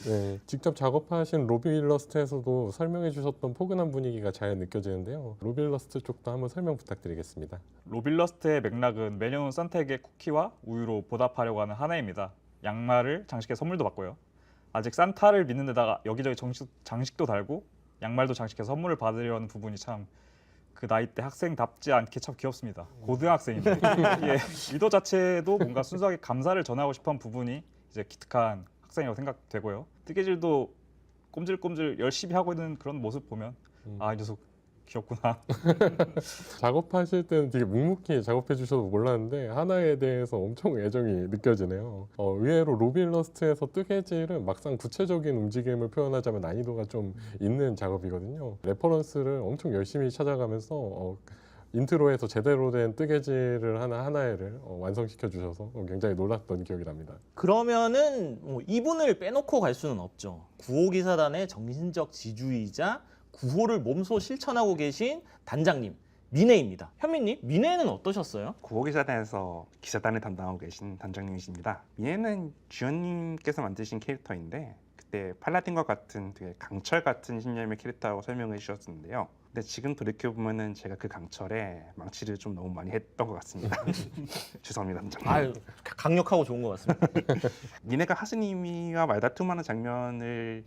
네, 직접 작업하신 로비 일러스트에서도 설명해 주셨던 포근한 분위기가 잘 느껴지는데요. 로비 일러스트 쪽도 한번 설명 부탁드리겠습니다. 로빌러스트의 맥락은 매년 온 산타에게 쿠키와 우유로 보답하려고 하는 하나입니다. 양말을 장식해 선물도 받고요. 아직 산타를 믿는 데다가 여기저기 장식도 달고 양말도 장식해서 선물을 받으려는 부분이 참 그 나이 때 학생답지 않게 참 귀엽습니다. 고등학생인데 예, 의도 자체도 뭔가 순수하게 감사를 전하고 싶은 부분이 이제 기특한 학생이라고 생각되고요. 뜨개질도 꼼질꼼질 열심히 하고 있는 그런 모습 보면 아, 이 녀석 귀엽구나. 작업하실 때는 되게 묵묵히 작업해 주셔서 몰랐는데 하나에 대해서 엄청 애정이 느껴지네요. 의외로 로빌러스트에서 뜨개질은 막상 구체적인 움직임을 표현하자면 난이도가 좀 있는 작업이거든요. 레퍼런스를 엄청 열심히 찾아가면서 인트로에서 제대로 된 뜨개질을 하나하나를 완성시켜 주셔서 굉장히 놀랐던 기억이 납니다. 그러면은 이분을 빼놓고 갈 수는 없죠. 구호기사단의 정신적 지주이자 구호를 몸소 실천하고 계신 단장님 미네입니다. 현민님, 미네는 어떠셨어요? 구호기사단에서 기사단을 담당하고 계신 단장님이십니다. 미네는 주연님께서 만드신 캐릭터인데 그때 팔라딘과 같은 되게 강철 같은 신념의 캐릭터라고 설명해 주셨는데요. 근데 지금 돌이켜보면은 제가 그 강철에 망치를 좀 너무 많이 했던 것 같습니다. 죄송합니다, 단장님. 아유, 강력하고 좋은 것 같습니다. 미네가 하스님이와 말다툼하는 장면을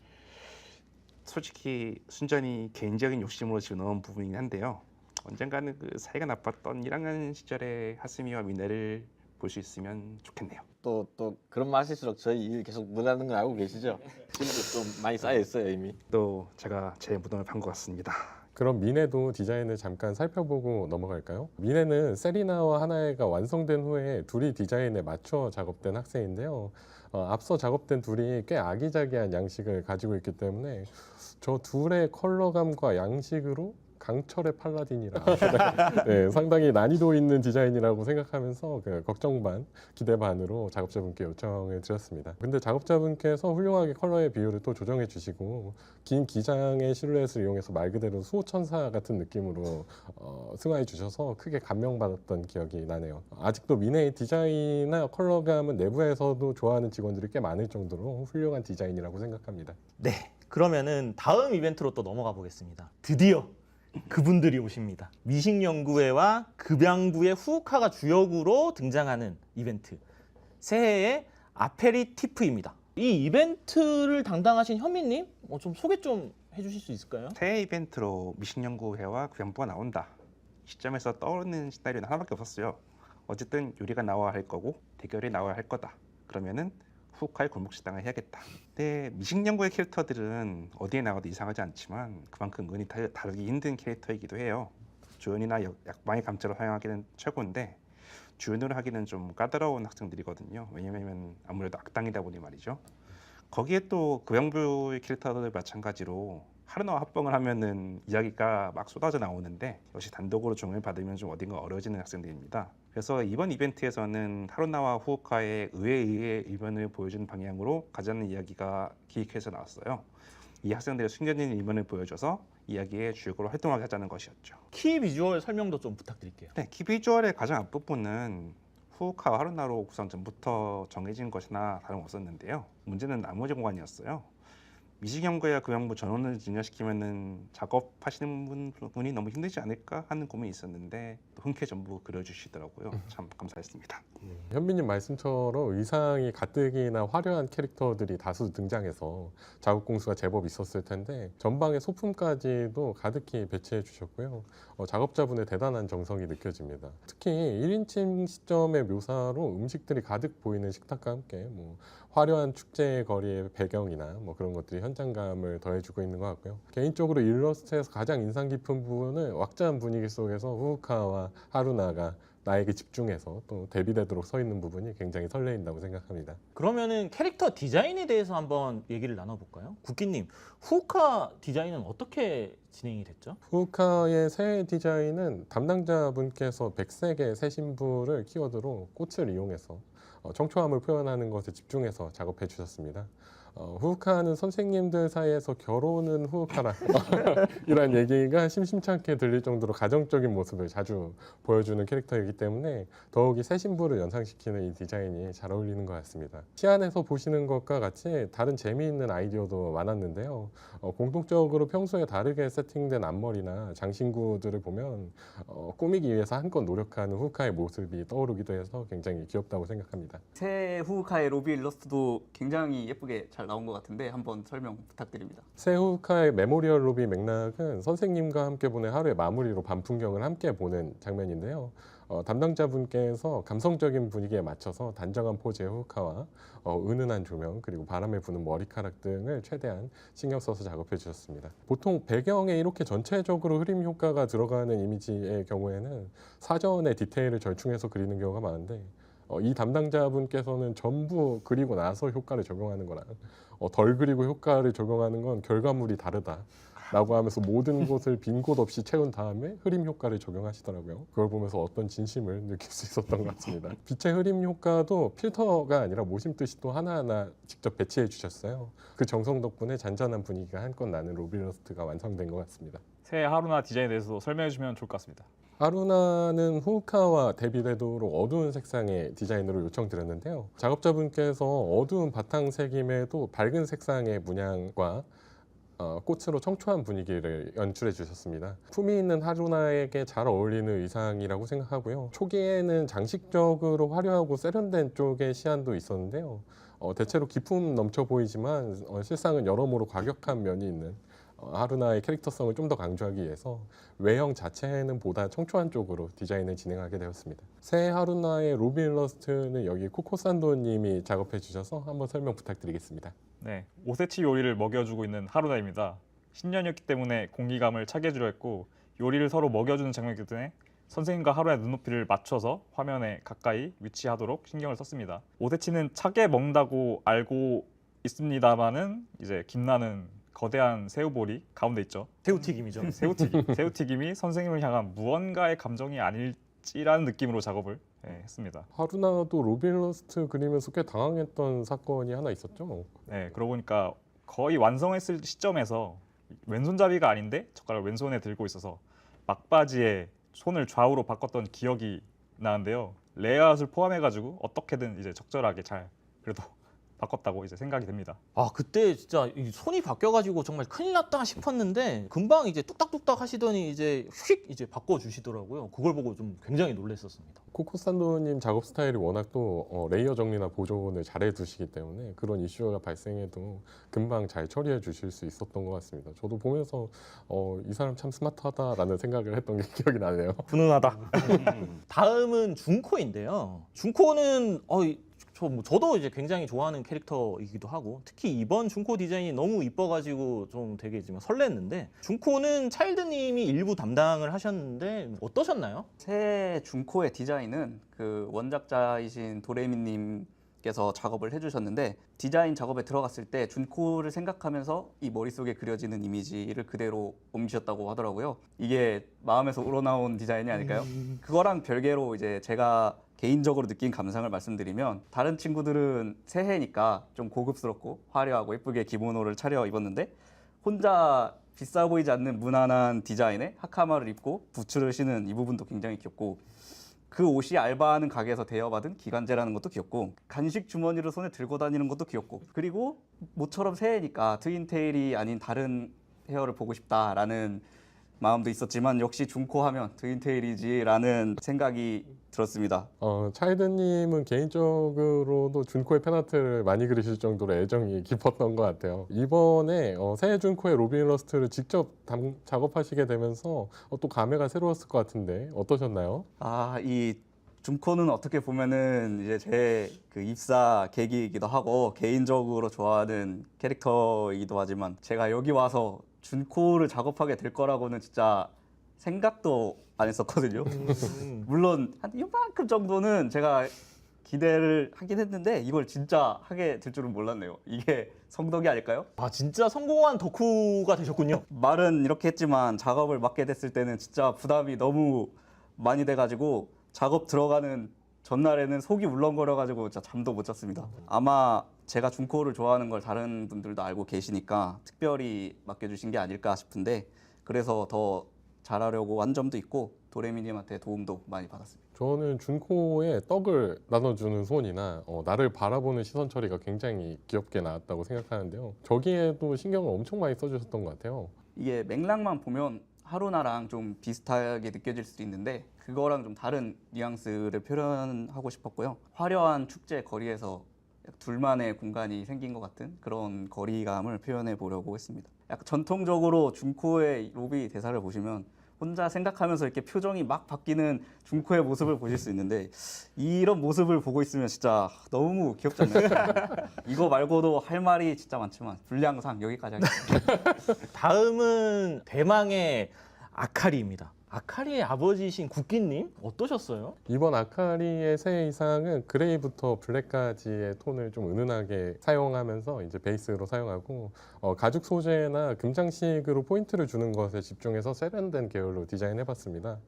솔직히 순전히 개인적인 욕심으로 집어넣은 부분이긴 한데요. 언젠가는 그 사이가 나빴던 1학년 시절의 하스미와 미네를 볼 수 있으면 좋겠네요. 또 그런 말 하실수록 저희 일 계속 못하는 건 알고 계시죠? 실도 좀 많이 쌓여 있어요 이미. 또 제가 제 무덤을 판 것 같습니다. 그럼 미네도 디자인을 잠깐 살펴보고 넘어갈까요? 미네는 세리나와 하나에가 완성된 후에 둘이 디자인에 맞춰 작업된 학생인데요. 앞서 작업된 둘이 꽤 아기자기한 양식을 가지고 있기 때문에 저 둘의 컬러감과 양식으로 강철의 팔라딘이라 네, 상당히 난이도 있는 디자인이라고 생각하면서 걱정 반, 기대 반으로 작업자분께 요청을 드렸습니다. 근데 작업자분께서 훌륭하게 컬러의 비율을 또 조정해 주시고 긴 기장의 실루엣을 이용해서 말 그대로 수호천사 같은 느낌으로 승화해 주셔서 크게 감명받았던 기억이 나네요. 아직도 미네의 디자인이나 컬러감은 내부에서도 좋아하는 직원들이 꽤 많을 정도로 훌륭한 디자인이라고 생각합니다. 네, 그러면은 다음 이벤트로 또 넘어가 보겠습니다. 드디어 그분들이 오십니다. 미식연구회와 급양부의 후우카가 주역으로 등장하는 이벤트, 새해의 아페리티프입니다. 이 이벤트를 담당하신 현민님, 좀 소개 좀 해주실 수 있을까요? 새해 이벤트로 미식연구회와 급양부가 나온다. 시점에서 떠오르는 시나리오는 하나밖에 없었어요. 어쨌든 요리가 나와야 할 거고 대결이 나와야 할 거다. 그러면은 후우카의 골목식당을 해야겠다. 근데 미식연구의 캐릭터들은 어디에 나와도 이상하지 않지만 그만큼 은근히 다루기 힘든 캐릭터이기도 해요. 조연이나 약방의 감자로 사용하기는 최고인데 주연으로 하기는 좀 까다로운 학생들이거든요. 왜냐면 아무래도 악당이다 보니 말이죠. 거기에 또 급양부의 캐릭터들 마찬가지로 하루나와 합방을 하면은 이야기가 막 쏟아져 나오는데 역시 단독으로 종을 받으면 좀 어딘가 어려워지는 학생들입니다. 그래서 이번 이벤트에서는 하루나와 후우카의 의외의 일면을 보여주는 방향으로 가자는 이야기가 기획해서 나왔어요. 이 학생들의 숨겨진 일면을 보여줘서 이야기의 주역으로 활동하게 하자는 것이었죠. 키 비주얼 설명도 좀 부탁드릴게요. 네, 키 비주얼의 가장 앞부분은 후우카와 하루나로 구상 전부터 정해진 것이나 다름없었는데요. 문제는 나머지 공간이었어요. 미식연구회와 급양부 전원을 진화시키면은 작업하시는 분이 너무 힘들지 않을까 하는 고민이 있었는데 흔쾌히 전부 그려주시더라고요. 참 감사했습니다. 현민님 말씀처럼 의상이 가뜩이나 화려한 캐릭터들이 다수 등장해서 작업 공수가 제법 있었을 텐데 전방의 소품까지도 가득히 배치해 주셨고요. 작업자분의 대단한 정성이 느껴집니다. 특히 1인칭 시점의 묘사로 음식들이 가득 보이는 식탁과 함께 화려한 축제 거리의 배경이나 그런 것들이 현장감을 더해주고 있는 것 같고요. 개인적으로 일러스트에서 가장 인상 깊은 부분은 왁자한 분위기 속에서 후우카와 하루나가 나에게 집중해서 또 대비되도록 서 있는 부분이 굉장히 설레인다고 생각합니다. 그러면은 캐릭터 디자인에 대해서 한번 얘기를 나눠볼까요? 국기님, 후우카 디자인은 어떻게 진행이 됐죠? 후우카의 새 디자인은 담당자분께서 백색의 새 신부를 키워드로 꽃을 이용해서 청초함을 표현하는 것에 집중해서 작업해 주셨습니다. 후우카는 선생님들 사이에서 결혼은 후우카라 이런 얘기가 심심찮게 들릴 정도로 가정적인 모습을 자주 보여주는 캐릭터이기 때문에 더욱이 새 신부를 연상시키는 이 디자인이 잘 어울리는 것 같습니다. 시안에서 보시는 것과 같이 다른 재미있는 아이디어도 많았는데요. 공통적으로 평소에 다르게 세팅된 앞머리나 장신구들을 보면 꾸미기 위해서 한껏 노력하는 후우카의 모습이 떠오르기도 해서 굉장히 귀엽다고 생각합니다. 새 후우카의 로비 일러스트도 굉장히 예쁘게 잘 잘 나온 것 같은데 한번 설명 부탁드립니다. 새 후카의 메모리얼 로비 맥락은 선생님과 함께 보낸 하루의 마무리로 밤 풍경을 함께 보는 장면인데요. 담당자분께서 감성적인 분위기에 맞춰서 단정한 포즈의 후카와 은은한 조명 그리고 바람에 부는 머리카락 등을 최대한 신경 써서 작업해 주셨습니다. 보통 배경에 이렇게 전체적으로 흐림 효과가 들어가는 이미지의 경우에는 사전에 디테일을 절충해서 그리는 경우가 많은데 이 담당자분께서는 전부 그리고 나서 효과를 적용하는 거랑 덜 그리고 효과를 적용하는 건 결과물이 다르다 라고 하면서 모든 곳을 빈 곳 없이 채운 다음에 흐림 효과를 적용하시더라고요. 그걸 보면서 어떤 진심을 느낄 수 있었던 것 같습니다. 빛의 흐림 효과도 필터가 아니라 모심 뜻이 또 하나하나 직접 배치해 주셨어요. 그 정성 덕분에 잔잔한 분위기가 한껏 나는 로빌러스트가 완성된 것 같습니다. 새 하루나 디자인에 대해서 설명해 주시면 좋을 것 같습니다. 하루나는 후카와 대비되도록 어두운 색상의 디자인으로 요청드렸는데요. 작업자분께서 어두운 바탕색임에도 밝은 색상의 문양과 꽃으로 청초한 분위기를 연출해 주셨습니다. 품위 있는 하루나에게 잘 어울리는 의상이라고 생각하고요. 초기에는 장식적으로 화려하고 세련된 쪽의 시안도 있었는데요. 대체로 기품 넘쳐 보이지만 실상은 여러모로 과격한 면이 있는 하루나의 캐릭터성을 좀 더 강조하기 위해서 외형 자체는 보다 청초한 쪽으로 디자인을 진행하게 되었습니다. 새 하루나의 로비 일러스트는 여기 코코산도님이 작업해 주셔서 한번 설명 부탁드리겠습니다. 네, 오세치 요리를 먹여주고 있는 하루나입니다. 신년이었기 때문에 공기감을 차게 해주려 했고 요리를 서로 먹여주는 장면이기 때문에 선생님과 하루나의 눈높이를 맞춰서 화면에 가까이 위치하도록 신경을 썼습니다. 오세치는 차게 먹는다고 알고 있습니다만은 이제 김나는 거대한 새우볼이 가운데 있죠. 새우튀김이죠. 새우튀김이 선생님을 향한 무언가의 감정이 아닐지라는 느낌으로 작업을 했습니다. 하루나도 로빌러스트 그리면서 꽤 당황했던 사건이 하나 있었죠. 네, 그러고 보니까 거의 완성했을 시점에서 왼손잡이가 아닌데 젓가락을 왼손에 들고 있어서 막바지에 손을 좌우로 바꿨던 기억이 나는데요. 레이아웃을 포함해가지고 어떻게든 이제 적절하게 잘 그래도 바꿨다고 이제 생각이 됩니다. 아 그때 진짜 이 손이 바뀌어가지고 정말 큰일 났다 싶었는데 금방 이제 뚝딱뚝딱 하시더니 이제 휙 이제 바꿔주시더라고요. 그걸 보고 좀 굉장히 놀랐었습니다. 코코산도님 작업 스타일이 워낙 또 레이어 정리나 보존을 잘해 두시기 때문에 그런 이슈가 발생해도 금방 잘 처리해 주실 수 있었던 것 같습니다. 저도 보면서 이 사람 참 스마트하다라는 생각을 했던 게 기억이 나네요. 훈훈하다. 다음은 준코인데요. 준코는 저도 이제 굉장히 좋아하는 캐릭터이기도 하고 특히 이번 준코 디자인이 너무 이뻐가지고 좀 되게 지금 설렜는데 준코는 차일드님이 일부 담당을 하셨는데 어떠셨나요? 새 준코의 디자인은 그 원작자이신 도레미님께서 작업을 해주셨는데 디자인 작업에 들어갔을 때 준코를 생각하면서 이 머릿속에 그려지는 이미지를 그대로 옮기셨다고 하더라고요. 이게 마음에서 우러나온 디자인이 아닐까요? 그거랑 별개로 이제 제가 개인적으로 느낀 감상을 말씀드리면 다른 친구들은 새해니까 좀 고급스럽고 화려하고 예쁘게 기모노를 차려 입었는데 혼자 비싸 보이지 않는 무난한 디자인의 하카마를 입고 부츠를 신은 이 부분도 굉장히 귀엽고 그 옷이 알바하는 가게에서 대여받은 기간제라는 것도 귀엽고 간식 주머니를 손에 들고 다니는 것도 귀엽고 그리고 모처럼 새해니까 트윈테일이 아닌 다른 헤어를 보고 싶다라는 마음도 있었지만 역시 준코 하면 트윈테일이지라는 생각이 들었습니다. 차이드님은 개인적으로도 준코의 팬아트를 많이 그리실 정도로 애정이 깊었던 것 같아요. 이번에 새해 준코의 로비 일러스트를 직접 작업하시게 되면서 또 감회가 새로웠을 것 같은데 어떠셨나요? 이 준코는 어떻게 보면은 이제 제 그 입사 계기이기도 하고 개인적으로 좋아하는 캐릭터이기도 하지만 제가 여기 와서 준코를 작업하게 될 거라고는 진짜 생각도 안 했었거든요. 물론 한 이만큼 정도는 제가 기대를 하긴 했는데 이걸 진짜 하게 될 줄은 몰랐네요. 이게 성덕이 아닐까요? 아 진짜 성공한 덕후가 되셨군요. 말은 이렇게 했지만 작업을 맡게 됐을 때는 진짜 부담이 너무 많이 돼가지고 작업 들어가는 전날에는 속이 울렁거려가지고 진짜 잠도 못 잤습니다. 아마 제가 준코를 좋아하는 걸 다른 분들도 알고 계시니까 특별히 맡겨주신 게 아닐까 싶은데 그래서 더 잘하려고 한 점도 있고 도레미님한테 도움도 많이 받았습니다. 저는 준코의 떡을 나눠주는 손이나 나를 바라보는 시선 처리가 굉장히 귀엽게 나왔다고 생각하는데요. 저기에도 신경을 엄청 많이 써주셨던 것 같아요. 이게 맥락만 보면 하루나랑 좀 비슷하게 느껴질 수도 있는데 그거랑 좀 다른 뉘앙스를 표현하고 싶었고요. 화려한 축제 거리에서 둘만의 공간이 생긴 것 같은 그런 거리감을 표현해 보려고 했습니다. 약간 전통적으로 준코의 로비 대사를 보시면 혼자 생각하면서 이렇게 표정이 막 바뀌는 준코의 모습을 보실 수 있는데 이런 모습을 보고 있으면 진짜 너무 귀엽지 않나요? 이거 말고도 할 말이 진짜 많지만 분량상 여기까지 하겠습니다. 다음은 대망의 아카리입니다. 아카리의 아버지이신 국기님 어떠셨어요? 이번 아카리의 새 의상은 그레이부터 블랙까지의 톤을 좀 은은하게 사용하면서 이제 베이스로 사용하고 가죽 소재나 금장식으로 포인트를 주는 것에 집중해서 세련된 계열로 디자인해봤습니다.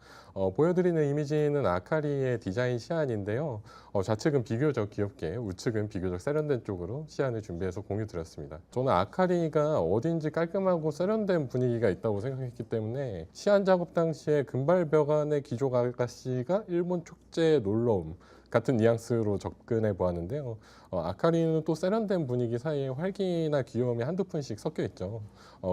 보여드리는 이미지는 아카리의 디자인 시안인데요. 좌측은 비교적 귀엽게, 우측은 비교적 세련된 쪽으로 시안을 준비해서 공유드렸습니다. 저는 아카리가 어딘지 깔끔하고 세련된 분위기가 있다고 생각했기 때문에 시안 작업 당시에 금발벽안의 귀족 아가씨가 일본 축제에 놀러옴 같은 뉘앙스로 접근해 보았는데요. 아카리는 또 세련된 분위기 사이에 활기나 귀여움이 한두 푼씩 섞여 있죠.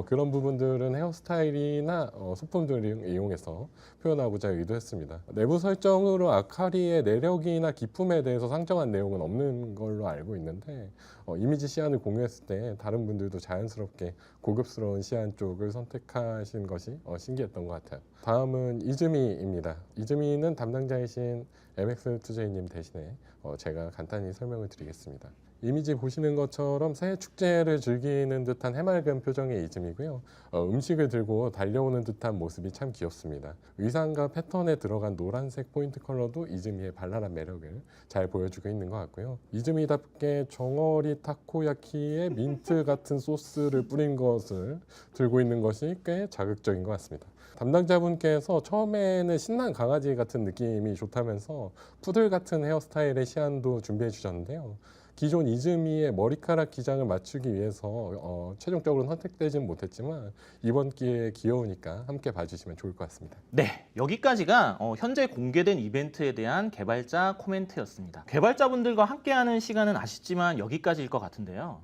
그런 부분들은 헤어스타일이나 소품들을 이용해서 표현하고자 의도했습니다. 내부 설정으로 아카리의 내력이나 기품에 대해서 상정한 내용은 없는 걸로 알고 있는데 이미지 시안을 공유했을 때 다른 분들도 자연스럽게 고급스러운 시안 쪽을 선택하신 것이 신기했던 것 같아요. 다음은 이즈미입니다. 이즈미는 담당자이신 MX2J님 대신에 제가 간단히 설명을 드리겠습니다. 이미지 보시는 것처럼 새해 축제를 즐기는 듯한 해맑은 표정의 이즈미고요. 음식을 들고 달려오는 듯한 모습이 참 귀엽습니다. 의상과 패턴에 들어간 노란색 포인트 컬러도 이즈미의 발랄한 매력을 잘 보여주고 있는 것 같고요. 이즈미답게 정어리 타코야키에 민트 같은 소스를 뿌린 것을 들고 있는 것이 꽤 자극적인 것 같습니다. 담당자분께서 처음에는 신난 강아지 같은 느낌이 좋다면서 푸들 같은 헤어스타일의 시안도 준비해 주셨는데요. 기존 이즈미의 머리카락 기장을 맞추기 위해서 최종적으로 선택되지는 못했지만 이번 기회에 귀여우니까 함께 봐주시면 좋을 것 같습니다. 네, 여기까지가 현재 공개된 이벤트에 대한 개발자 코멘트였습니다. 개발자분들과 함께하는 시간은 아쉽지만 여기까지일 것 같은데요.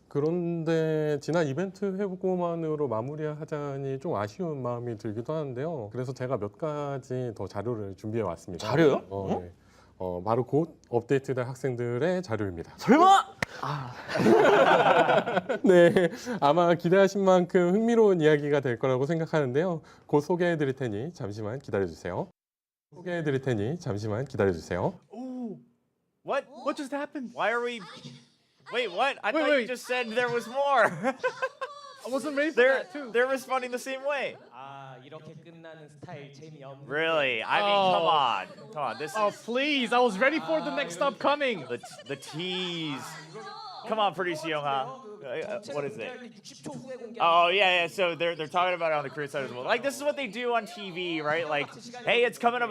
그런데 지난 이벤트 회고만으로 마무리하자니 좀 아쉬운 마음이 들기도 하는데요. 그래서 제가 몇 가지 더 자료를 준비해 왔습니다. 자료요? 네. 바로 곧 업데이트될 학생들의 자료입니다. 설마? 네, 아마 기대하신 만큼 흥미로운 이야기가 될 거라고 생각하는데요. 곧 소개해 드릴 테니 잠시만 기다려 주세요. 소개해 드릴 테니 잠시만 기다려 주세요. What? What just happened? Why are we? Wait, what? I thought wait. you just said there was more. I wasn't ready for that too. They're responding the same way. 이렇게 끝나는 스타일 재미없는. Really? I mean, come on. This Oh is please! I was ready for the next upcoming. the tease. Come on, producer Young-ha. What is it? Oh yeah. So they're talking about it on the career side as well. Like this is what they do on TV, right? Like, hey, it's coming up.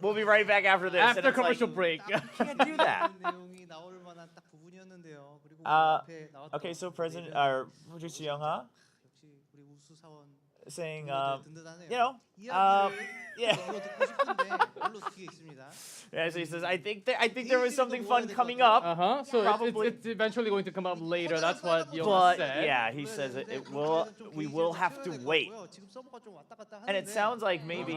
We'll be right back after this. After And it's commercial like, break. can't do that. Okay, so President or producer Young-ha saying, yeah. Yeah, so he says, I think there was something fun coming up. So Probably. it's eventually going to come up later. That's what Young But said. yeah, he says we will have to wait. And it sounds like maybe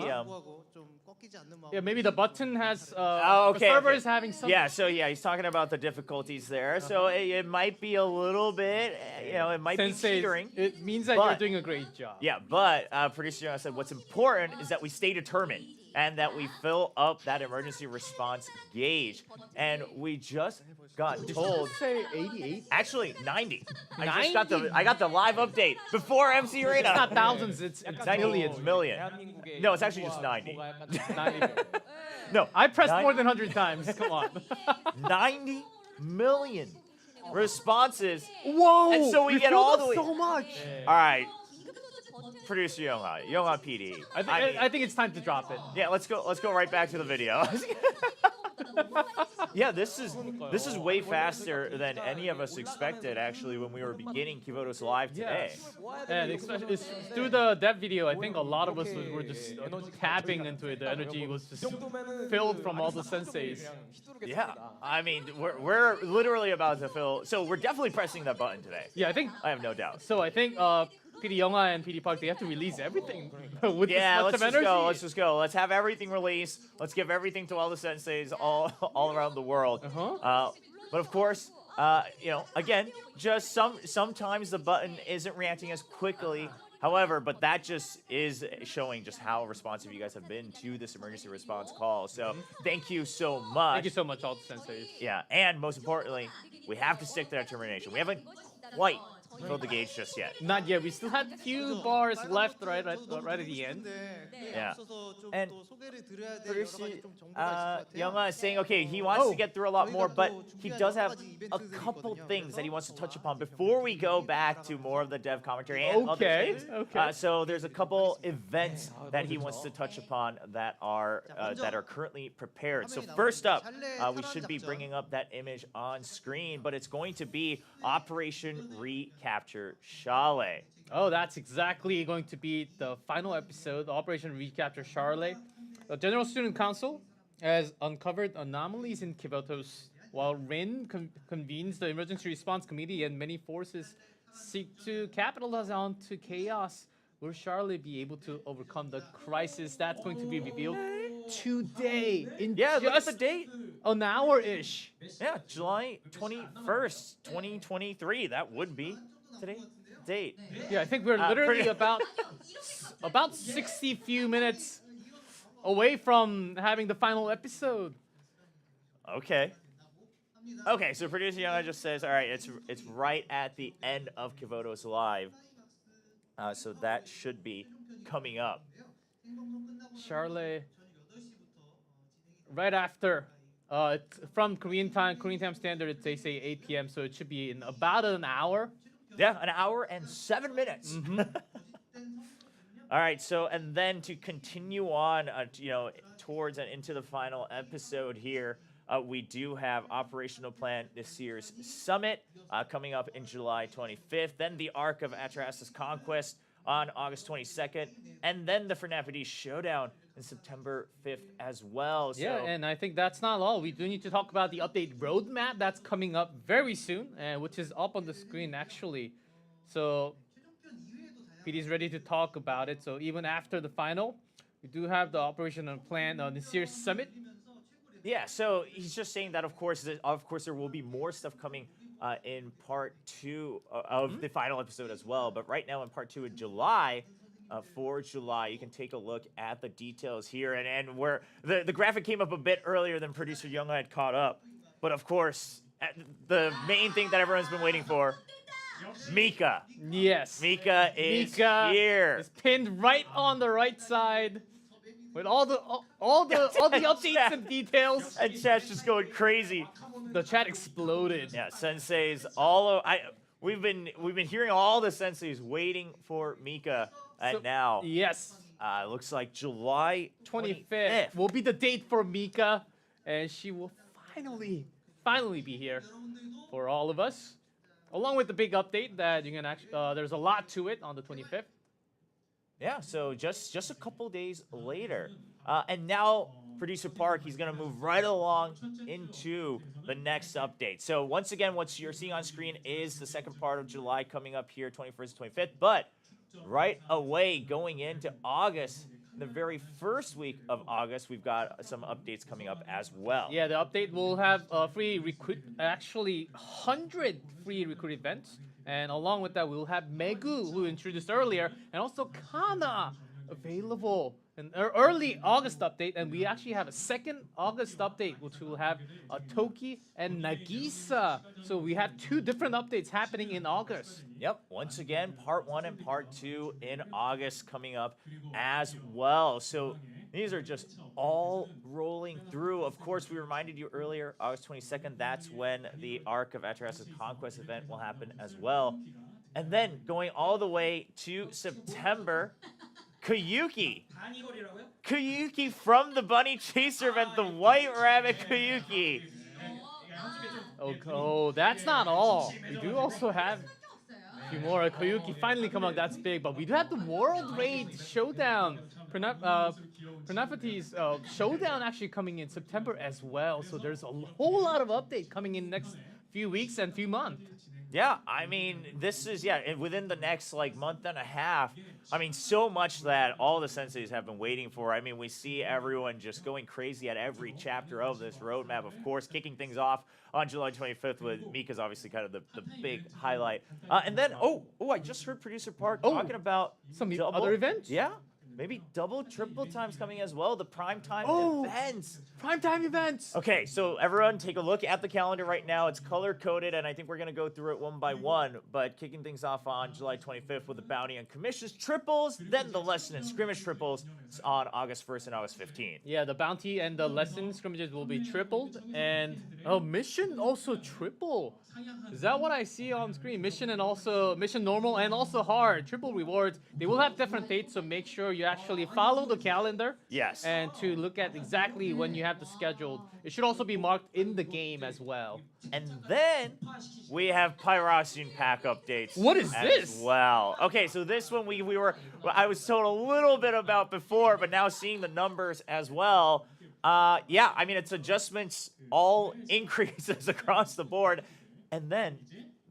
Yeah, maybe the button has okay, the server okay. is having some. Yeah, so yeah, he's talking about the difficulties there. So it might be a little bit, it might be Sensei, teetering. it means that But- you're doing a great job. Yeah, but producer Young said what's important is that we stay determined and that we fill up that emergency response gauge. And we just got told. Say 88. Actually, 90. I got the live update before MC Arena. It's not thousands. It's 90 millions. million. No, it's actually just 90. No, I pressed Nine- more than 100 times. Come on. 90 million responses. Whoa! And so we get all the way. so much. All right, producer Young-ha PD. I think it's time to drop it. Yeah, let's go right back to the video. Yeah, this is way faster than any of us expected actually when we were beginning Kivotos Live today. And especially it's through the dev video, I think a lot of us were just tapping into it. The energy was just filled from all the senseis. Yeah, I mean we're literally about to fill. So we're definitely pressing that button today. Yeah, I think I have no doubt. so. I think PD Yonga and PD Park, they have to release everything with Yeah, this much let's of just energy. go. Let's just go. Let's have everything released. Let's give everything to all the senseis all around the world. But of course, again, just sometimes the button isn't reacting as quickly. However, but that just is showing just how responsive you guys have been to this emergency response call. So thank you so much. Thank you so much, all the senseis. Yeah, and most importantly, we have to stick to that determination. We haven't quite filled the gauge just yet. Not yet. We still had a few bars left right at the end. Yeah. And Younga is saying, okay, he wants to get through a lot more, but he does have a couple things that he wants to touch upon before we go back to more of the dev commentary and other things. Okay. So there's a couple events that he wants to touch upon that are currently prepared. So first up, we should be bringing up that image on screen, but it's going to be Operation Recapture Charlotte. Oh, that's exactly going to be the final episode, Operation Recapture Charlotte. The General Student Council has uncovered anomalies in Kivotos, while Rin convenes the Emergency Response Committee and many forces seek to capitalize onto chaos. Will Charlotte be able to overcome the crisis that's going to be revealed today in just the date. An hour-ish? Yeah, July 21st, 2023. That would be today's date. Yeah, I think we're literally about 60 few minutes away from having the final episode. Okay. Okay, so producer Young just says, all right, it's right at the end of Kivotos Live. So that should be coming up. Charlotte, right after, from Korean time standard, they say 8 p.m., so it should be in about an hour. Yeah, an hour and 7 minutes. All right, so and then to continue on, towards and into the final episode here, we do have Operational Plan this year's summit coming up in July 25th. Then the Arc of Atrahasis Conquest on August 22nd, and then the FNAF Showdown in September 5th as well. So, yeah, and I think that's not all. We do need to talk about the update roadmap that's coming up very soon, which is up on the screen actually. So PD's ready to talk about it. So even after the final, we do have the operational plan on this year's summit. Yeah, so he's just saying that of course there will be more stuff coming in part 2 of the final episode as well. But right now in part 2 in July, for July, you can take a look at the details here, and where the graphic came up a bit earlier than producer Young had caught up. But of course, the main thing that everyone's been waiting for, Mika. Yes. Mika is here. Is pinned right on the right side with all the updates and details. And chat's just going crazy. The chat exploded. Yeah, senseis we've been hearing all the senseis waiting for Mika, and now yes, looks like July 25th will be the date for Mika, and she will finally be here for all of us, along with the big update that you can actually there's a lot to it on the 25th. Yeah, so just a couple days later, and now producer Park, he's gonna move right along into the next update. So once again, what you're seeing on screen is the second part of July coming up here, 21st to 25th. But right away, going into August, the very first week of August, we've got some updates coming up as well. Yeah, the update will have free recruit, actually 100 free recruit events. And along with that, we'll have Megu, who introduced earlier, and also Kana available. An early August update, and we actually have a second August update, which will have Toki and Nagisa. So we have 2 different updates happening in August. Yep, once again, part 1 and part 2 in August coming up as well. So these are just all rolling through. Of course, we reminded you earlier, August 22nd, that's when the Arc of Atrahasis Conquest event will happen as well. And then going all the way to September, Koyuki from the Bunny Chaser event, the White Rabbit Koyuki. Oh, that's not all. We do also have a few more. Koyuki finally come out, that's big. But we do have the World Raid Showdown. Pranapati's Showdown actually coming in September as well. So there's a whole lot of update coming in next few weeks and few months. Yeah, I mean, this is, within the next, like, month and a half, I mean, so much that all the senseis have been waiting for. I mean, we see everyone just going crazy at every chapter of this roadmap, of course, kicking things off on July 25th with Mika's obviously kind of the big highlight. And then, I just heard Producer Park talking about some double, other events? Yeah. Maybe double, triple times coming as well. The primetime events. Primetime events. Okay, so everyone take a look at the calendar right now. It's color-coded, and I think we're going to go through it one by one. But kicking things off on July 25th with the Bounty and Commissions triples, then the Lesson and Scrimmage triples on August 1st and August 15th. Yeah, the Bounty and the Lesson scrimmages will be tripled. And Mission also triple. Is that what I see on screen? Mission normal and also hard. Triple rewards. They will have different dates, so make sure you actually follow the calendar. Yes. And to look at exactly when you have the scheduled. It should also be marked in the game as well. And then we have Pyroxene pack updates. What is this? Well, okay, so this one I was told a little bit about before, but now seeing the numbers as well. Yeah, I mean, it's adjustments, all increases across the board. And then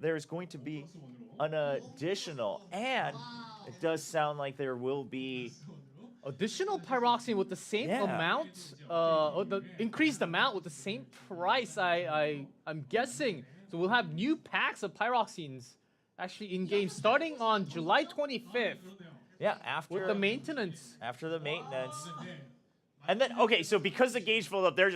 there's going to be an additional, and it does sound like there will be additional Pyroxene with the same amount, the increased amount with the same price. I'm guessing. So we'll have new packs of Pyroxenes actually in game starting on July 25th. Yeah, after with the maintenance. After the maintenance. And then so because the gauge filled up, they're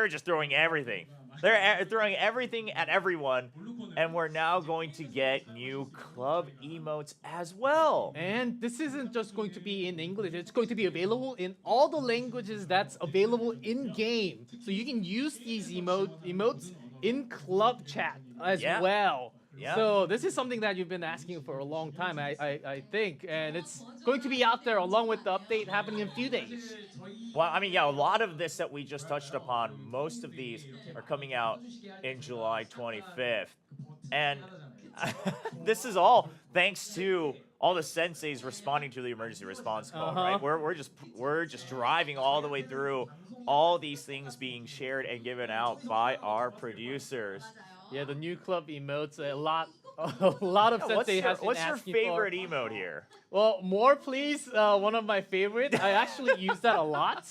just throwing everything. They're throwing everything at everyone, and we're now going to get new club emotes as well. And this isn't just going to be in English. It's going to be available in all the languages that's available in-game. So you can use these emotes in club chat as well. Yeah. So this is something that you've been asking for a long time, I think. And it's going to be out there along with the update happening in a few days. Well, I mean, yeah, a lot of this that we just touched upon, most of these are coming out in July 25th. And this is all thanks to all the senseis responding to the emergency response call, right? We're just driving all the way through all these things being shared and given out by our producers. Yeah, the new club emotes, a lot of sensei has been What's your asking favorite for. emote here? Well, more please, one of my favorites. I actually use that a lot.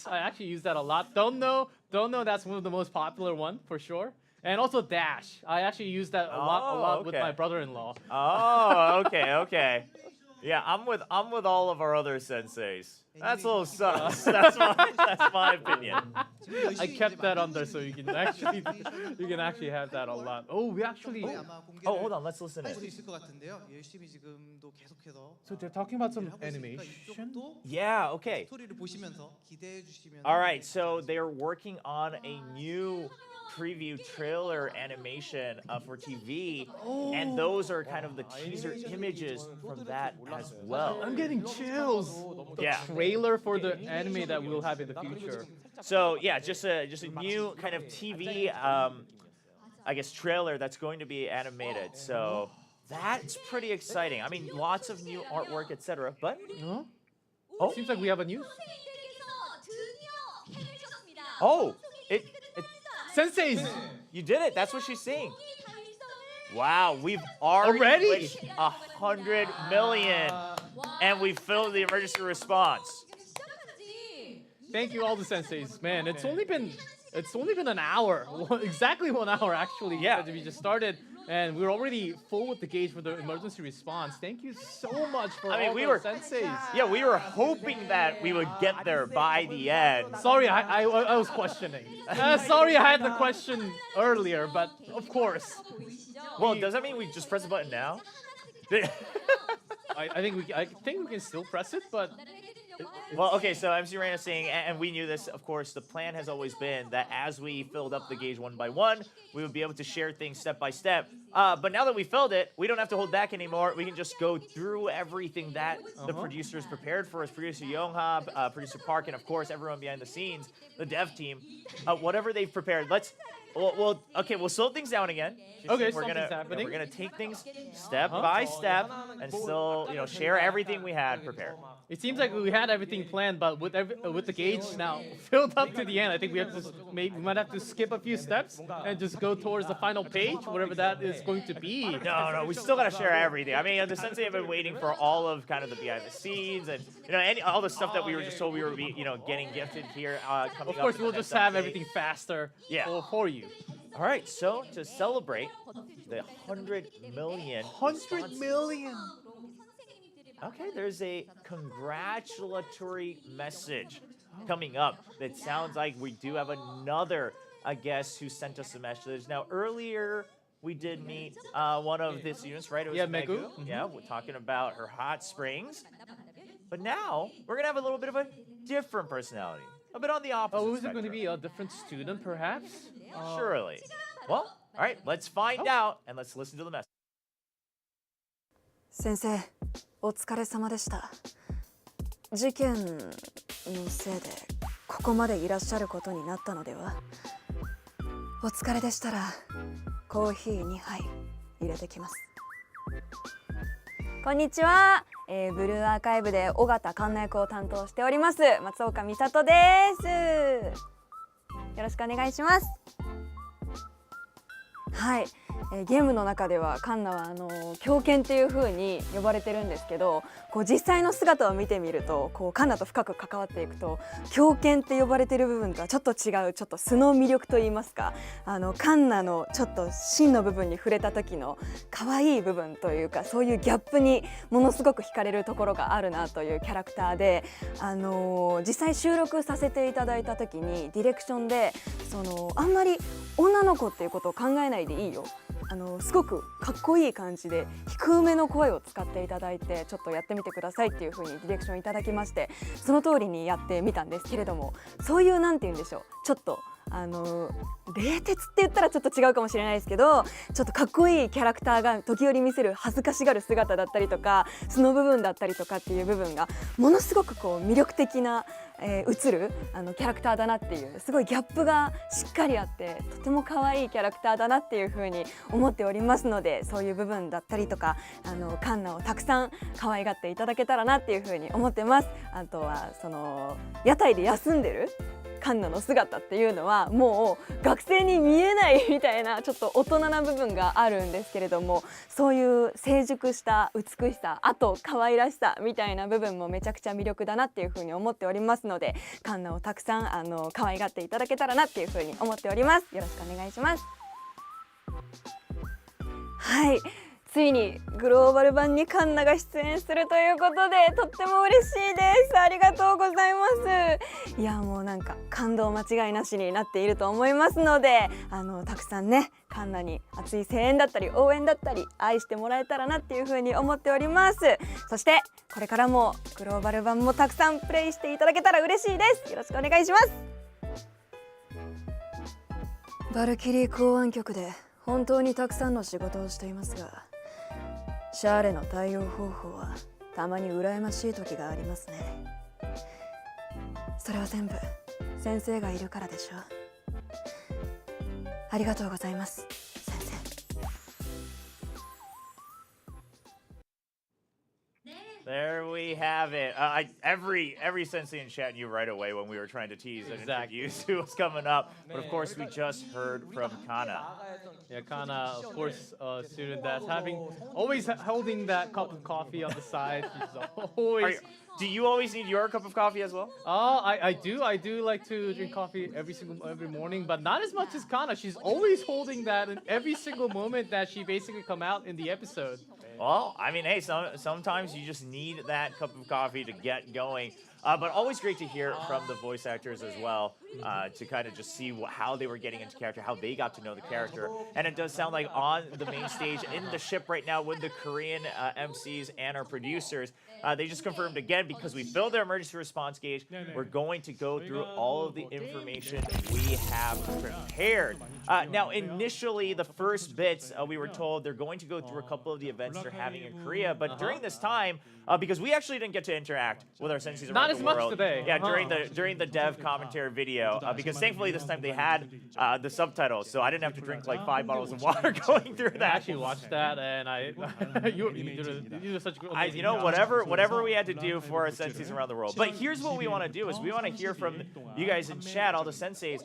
Don't know, that's one of the most popular one for sure. And also dash. I actually use that a lot with my brother-in-law. Oh, okay. Yeah, I'm with all of our other senseis. That's a little sus. That's my opinion. I kept that under so you can actually have that a lot. Oh, we actually. Oh, hold on. Let's listen in. So they're talking about some animation. Yeah. Okay. All right. So they're working on a new preview trailer animation for TV, and those are kind of the teaser images from that as well. I'm getting chills. The trailer for the anime that we'll have in the future. So yeah, just a new kind of TV, I guess, trailer that's going to be animated. So that's pretty exciting. I mean, lots of new artwork, etc. But seems like we have a news. Senseis! You did it. That's what she's saying. Wow, we've already reached 100 million, and we've filled the emergency response. Thank you, all the senseis. Man, it's only been an hour, exactly 1 hour actually. Yeah, we just started, and we're already full with the gauge for the emergency response. Thank you so much for all the senseis. Yeah, we were hoping that we would get there by the end. Sorry, I was questioning. Sorry, I had the question earlier, but of course. Well, does that mean we just press the button now? I think we can still press it, but. Well, okay, so MC Rain is saying, and we knew this, of course, the plan has always been that as we filled up the gauge one by one, we would be able to share things step by step. But now that we filled it, we don't have to hold back anymore. We can just go through everything that the producers prepared for us. Producer Yonghap, Producer Park, and of course, everyone behind the scenes, the dev team, whatever they've prepared. Okay, we'll slow things down again. Okay, we're something's happening. We're gonna take things step by step and still, share everything we had prepared. It seems like we had everything planned, but with the gauge now filled up to the end, I think we might have to skip a few steps and just go towards the final page, whatever that is going to be. No, we still gotta share everything. I mean, the sensei have been waiting for all of kind of the behind the scenes and all the stuff that we were just told we were getting gifted here. Of course, we'll just have everything faster for you. All right, so to celebrate the 100 million. 100 million. Okay, there's a congratulatory message coming up. It sounds like we do have another guest who sent us a message. Now, earlier we did meet one of the students, right? It was Megu. Mm-hmm. Yeah, we're talking about her hot springs. But now we're gonna have a little bit of a different personality, a bit on the opposite. Oh, is it going to be a different student, perhaps? Surely. Well, all right, let's find out and let's listen to the message. 先生、お疲れ様でした。事件のせいでここまでいらっしゃることになったのでは。お疲れでしたらコーヒー2杯入れてきます。こんにちは。ブルーアーカイブで尾形環奈役を担当しております松岡美里です。よろしくお願いします。はい、ゲームの中ではカンナは狂犬っていう風に呼ばれてるんですけど、こう実際の姿を見てみるとこうカンナと深く関わっていくと狂犬って呼ばれてる部分とはちょっと違うちょっと素の魅力といいますか、カンナのちょっと真の部分に触れた時の可愛い部分というか、そういうギャップにものすごく惹かれるところがあるなというキャラクターで、実際収録させていただいた時にディレクションであんまり女の子っていうことを考えないでいいよ、すごくかっこいい感じで低めの声を使っていただいて、ちょっとやってみてくださいっていう風にディレクションいただきまして、その通りにやってみたんですけれども、そういうなんて言うんでしょう、ちょっと冷徹って言ったらちょっと違うかもしれないですけど、ちょっとかっこいいキャラクターが時折見せる恥ずかしがる姿だったりとか、素の部分だったりとかっていう部分がものすごくこう魅力的な、映るキャラクターだなっていう、すごいギャップがしっかりあってとても可愛いキャラクターだなっていうふうに思っておりますので、そういう部分だったりとかカンナをたくさん可愛がっていただけたらなっていうふうに思ってます。あとは屋台で休んでるカンナの姿っていうのはもう学生に見えないみたいなちょっと大人な部分があるんですけれども、そういう成熟した美しさ、あと可愛らしさみたいな部分もめちゃくちゃ魅力だなっていうふうに思っておりますので、カンナをたくさん可愛がっていただけたらなっていうふうに思っております。よろしくお願いします。はい、ついにグローバル版にカンナが出演するということでとっても嬉しいです。ありがとうございます。いやもうなんか感動間違いなしになっていると思いますので、たくさんねカンナに熱い声援だったり応援だったり愛してもらえたらなっていうふうに思っております。そしてこれからもグローバル版もたくさんプレイしていただけたら嬉しいです。よろしくお願いします。バルキリー公安局で本当にたくさんの仕事をしていますが、シャーレの対応方法はたまに羨ましい時がありますね。それは全部先生がいるからでしょう。ありがとうございます、先生。There we have it. Every sensei in chat knew right away when we were trying to tease and introduce who was coming up. But of course, we just heard from Kana. Yeah, Kana, of course, a student that's always holding that cup of coffee on the side. She's always. Do you always need your cup of coffee as well? I do. I do like to drink coffee every morning, but not as much as Kana. She's always holding that in every single moment that she basically come out in the episode. Well, I mean, hey, sometimes you just need that cup of coffee to get going. But always great to hear from the voice actors as well, to kind of just see how they were getting into character, how they got to know the character. And it does sound like on the main stage in the ship right now with the Korean MCs and our producers, they just confirmed again, because we filled their emergency response gauge, we're going to go through all of the information we have prepared. Now, initially, the first bits, we were told they're going to go through a couple of the events they're having in Korea. But during this time, because we actually didn't get to interact with our senseis. Not the as much world. today. Yeah, during the dev commentary video, because thankfully this time they had the subtitles, so I didn't have to drink like 5 bottles of water going through I that. actually watched that, and you did such good. You know, whatever we had to do for our senseis around the world. But here's what we want to do: is we want to hear from you guys in chat, all the senseis,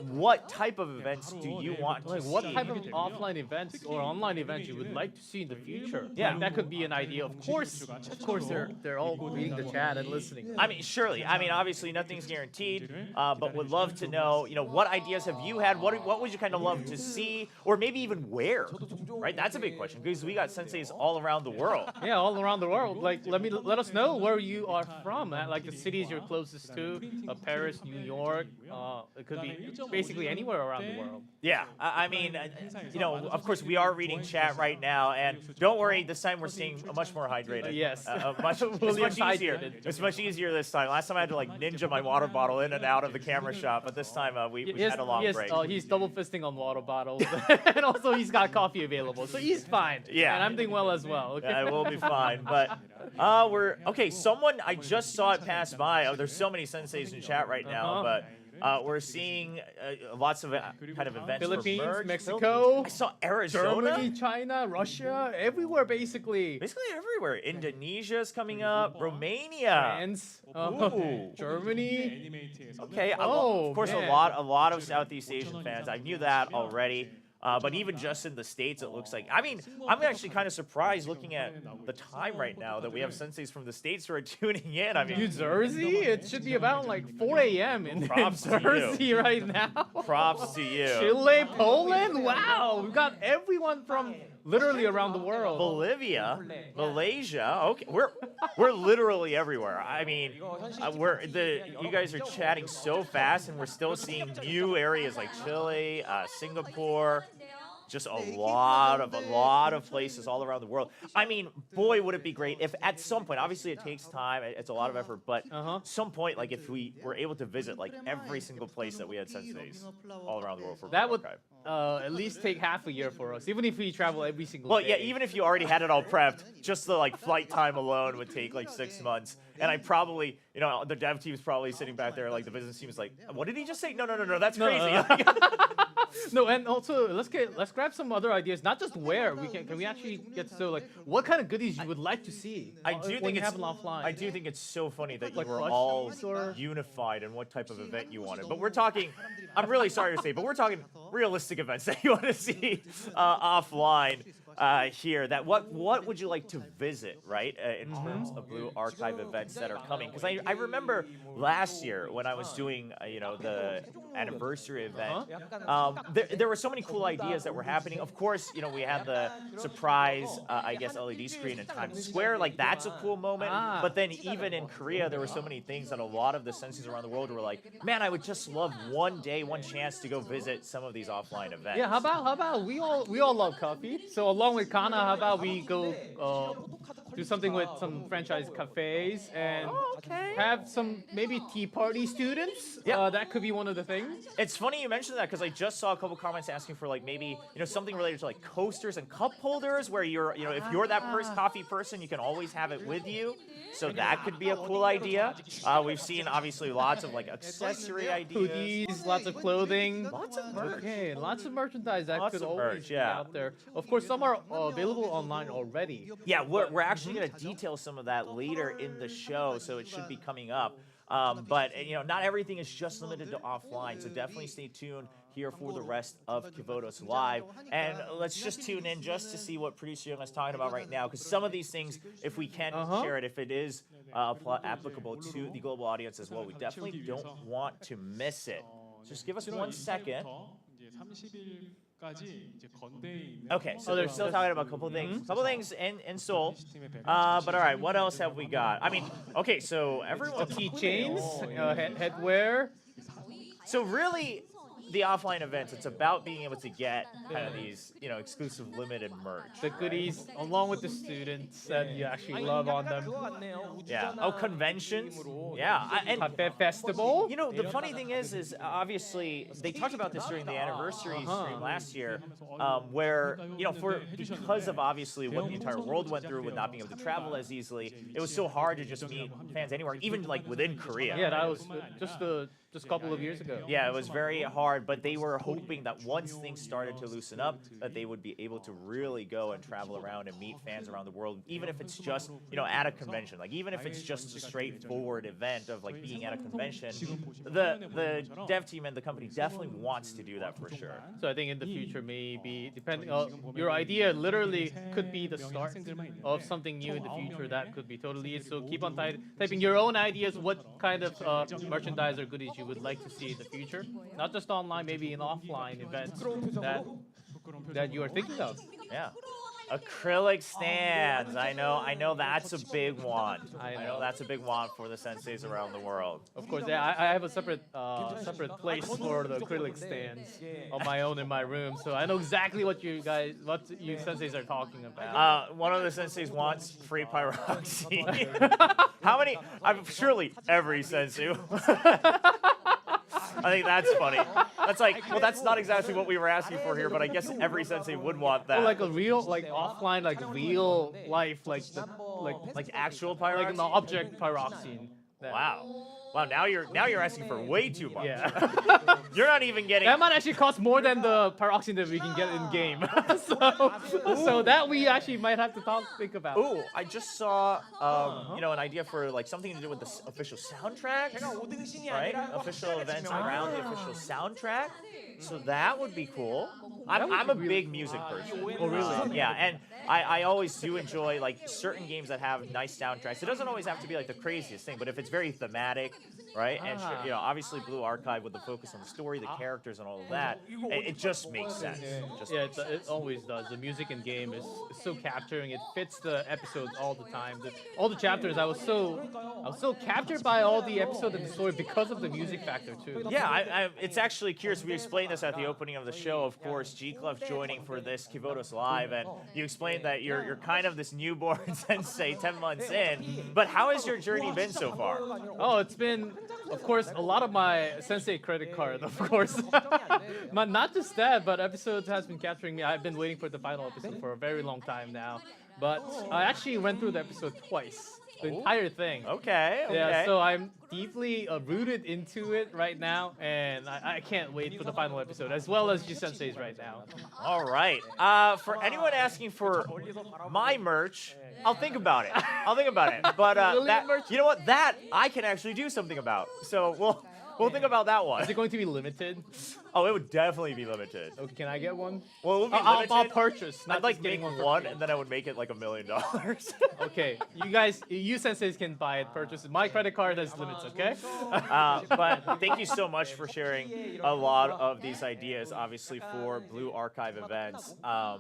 what type of events do you want to see? What type of offline events or online events you would like to see in the future? Yeah, like, that could be an idea. Of course, they're all reading the chat and listening. I mean, surely. I mean, obviously nothing's guaranteed, but would love to know. You know, what ideas have you had? What would you kind of love to see, or maybe even where? Right, that's a big question because we got senseis all around the world. Yeah, all around the world. Like, let us know where you are from. Like the cities you're closest to, Paris, New York. It could be basically anywhere around the world. Yeah, I mean, you know, of course we are reading chat right now, and don't worry, this time we're seeing a much more hydrated. Yes, it's much easier. It's much easier this time. Last time I had to like ninja my water bottle in and out of the camera shot, but this time we had a long break. He's double fisting on water bottles, and also he's got coffee available, so he's fine. Yeah, and I'm doing well as well. Okay? Yeah, we'll be fine. But we're okay. Someone I just saw it pass by. Oh, there's so many senseis in chat right now, but. We're seeing lots of kind of events. Philippines, for merch. Mexico. I saw Arizona. Germany, China, Russia, everywhere basically. Basically everywhere. Indonesia's coming up. Romania. France. Ooh. Germany. Okay. Of course, man. a lot of Southeast Asian fans. I knew that already. But even just in the States, it looks like. I mean, I'm actually kind of surprised looking at the time right now that we have senseis from the States who are tuning in. I mean, New Jersey? It should be about like 4 a.m. in Jersey right now. Props to you. Chile, Poland? Wow, we've got everyone from literally around the world. Bolivia, Malaysia. Okay, we're literally everywhere. I mean, you guys are chatting so fast, and we're still seeing new areas like Chile, Singapore. Just a lot of places all around the world. I mean, boy, would it be great if at some point, obviously it takes time, it's a lot of effort, but some point, like if we were able to visit like every single place that we had senseis all around the world for that would at least take half a year for us, even if we travel every single day. Well, yeah, even if you already had it all prepped, just the like flight time alone would take like 6 months. And I probably, you know, the dev team is probably sitting back there, like the business team is like, what did he just say? No, that's crazy. No, and also let's grab some other ideas. Not just where can we actually get to like what kind of goodies you would like to see. I do think it's offline. I do think it's so funny that like you were all unified in what type of event you wanted. But we're talking. I'm really sorry to say, but we're talking realistic events that you want to see offline. Here, that what would you like to visit, right? In terms of Blue Archive events that are coming, because I remember last year when I was doing the anniversary event, there were so many cool ideas that were happening. Of course, we had the surprise, I guess, LED screen in Times Square. Like that's a cool moment. But then even in Korea, there were so many things that a lot of the senseis around the world were like, man, I would just love one day, one chance to go visit some of these offline events. Yeah, how about we all love coffee, so along with Kana, how about we go do something with some franchise cafes and have some maybe tea party students? Yeah, that could be one of the things. It's funny you mentioned that because I just saw a couple comments asking for like maybe something related to like coasters and cup holders where you're if you're that coffee person, you can always have it with you. So that could be a cool idea. We've seen obviously lots of like accessory ideas, hoodies, lots of clothing, lots of merch. Okay, lots of merchandise that could always be yeah. out there. Of course, some are available online already. Yeah, we're actually going to detail some of that later in the show, so it should be coming up. But not everything is just limited to offline, so definitely stay tuned here for the rest of Kivotos Live. And let's just tune in just to see what producer Young is talking about right now, because some of these things, if we can share it, if it is applicable to the global audience as well, we definitely don't want to miss it. Just give us 1 second. Okay, so they're still talking about a couple things in Seoul. But all right, what else have we got? I mean, okay, so everyone keychains, headwear. So really, the offline events. It's about being able to get kind of these, exclusive limited merch. The goodies, along with the students that you actually love on them. Yeah. Oh, conventions. Yeah. And festival. the funny thing is obviously they talked about this during the anniversary stream last year, where because of obviously what the entire world went through with not being able to travel as easily, it was so hard to just meet fans anywhere, even like within Korea. Yeah, that was just a couple of years ago. Yeah, it was very hard, but they were hoping that once things started to loosen up, that they would be able to really go and travel around and meet fans around the world, even if it's just, at a convention. Like, even if it's just a straightforward event of, like, being at a convention, the dev team and the company definitely wants to do that for sure. So I think in the future, maybe, depending on your idea, literally could be the start of something new in the future. That could be totally it. So keep on typing your own ideas, what kind of merchandise or goodies you would like to see in the future, not just online, maybe in offline events that you are thinking of. Yeah. Acrylic stands. I know that's a big one. I know that's a big one for the senseis around the world. Of course, yeah, I have a separate place for the acrylic stands on my own in my room, so I know exactly what you senseis are talking about. One of the senseis wants free pyroxene. How many? Surely every sensu. I think that's funny. That's like, well, that's not exactly what we were asking for here, but I guess every sensei would want that. Or like a real, like offline, like real life, like actual pyroxene, like an object pyroxene. Wow. Wow, now you're asking for way too much. Yeah. You're not even getting. That might actually cost more than the pyroxene that we can get in game. so that we actually might have to think about. Ooh, I just saw an idea for like something to do with the official soundtrack, right? Official events around the official soundtrack. So that would be cool. I'm a big music person. Oh, really? Yeah, and I always do enjoy like certain games that have nice soundtracks. It doesn't always have to be like the craziest thing, but if it's very thematic, right? And obviously Blue Archive with the focus on the story, the characters, and all of that, it just makes sense. It always does. The music in game is so capturing. It fits the episodes all the time. All the chapters, I was so captured by all the episodes and the story because of the music factor too. Yeah, it's actually curious. We explained this at the opening of the show. Of course, G-Clef joining for this Kivotos Live, and you explained that you're kind of this newborn sensei 10 months in. But how has your journey been so far? Oh, it's been, of course, a lot of my sensei credit card, of course. But not just that, but episodes has been capturing me. I've been waiting for the final episode for a very long time now. But I actually went through the episode twice. The entire thing. Okay. Yeah, so I'm deeply rooted into it right now, and I can't wait for the final episode, as well as G-Sensei's right now. All right. For anyone asking for my merch, I'll think about it. But you know what? That I can actually do something about. So we'll think about that one. Is it going to be limited? Oh, it would definitely be limited. Okay, can I get one? Well, it would be limited. I'll purchase. I'd like make one, and then I would make it like $1 million. Okay, you senseis can buy it, purchase it. My credit card has limits, okay? But thank you so much for sharing a lot of these ideas, obviously, for Blue Archive events. I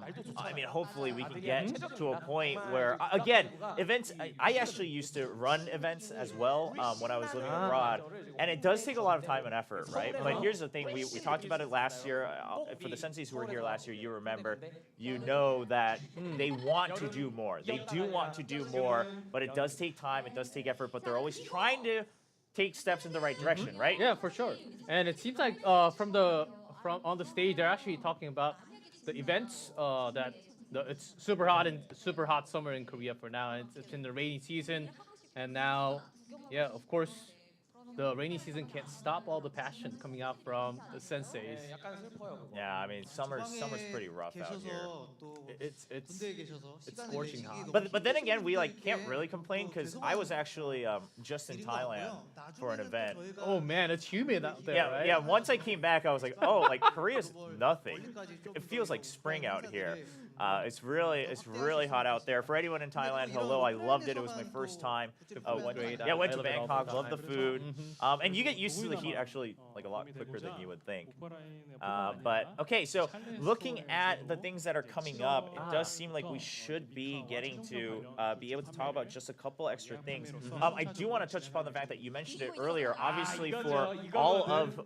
mean, hopefully we can get to a point where, again, events, I actually used to run events as well when I was living abroad, and it does take a lot of time and effort, right? But here's the thing, we talked about it last year. For the senseis who were here last year, you remember, you know that they want to do more. They do want to do more, but it does take time, it does take effort, but they're always trying to take steps in the right direction, right? Yeah, for sure. And it seems like from on the stage, they're actually talking about the events it's super hot summer in Korea for now. It's in the rainy season, and now, yeah, of course, the rainy season can't stop all the passion coming out from the senseis. Yeah, I mean summer's pretty rough out here. It's scorching hot. But then again, we can't really complain because I was actually just in Thailand for an event. Oh man, it's humid out there. Yeah, right? yeah. Once I came back, I was like, oh, Korea's nothing. It feels like spring out here. It's really hot out there. For anyone in Thailand, hello, I loved it. It was my first time. Went to Bangkok, loved the food. And you get used to the heat actually like a lot quicker than you would think. But okay, so looking at the things that are coming up, it does seem like we should be getting to be able to talk about just a couple extra things. I do want to touch upon the fact that you mentioned it earlier. Obviously, for all of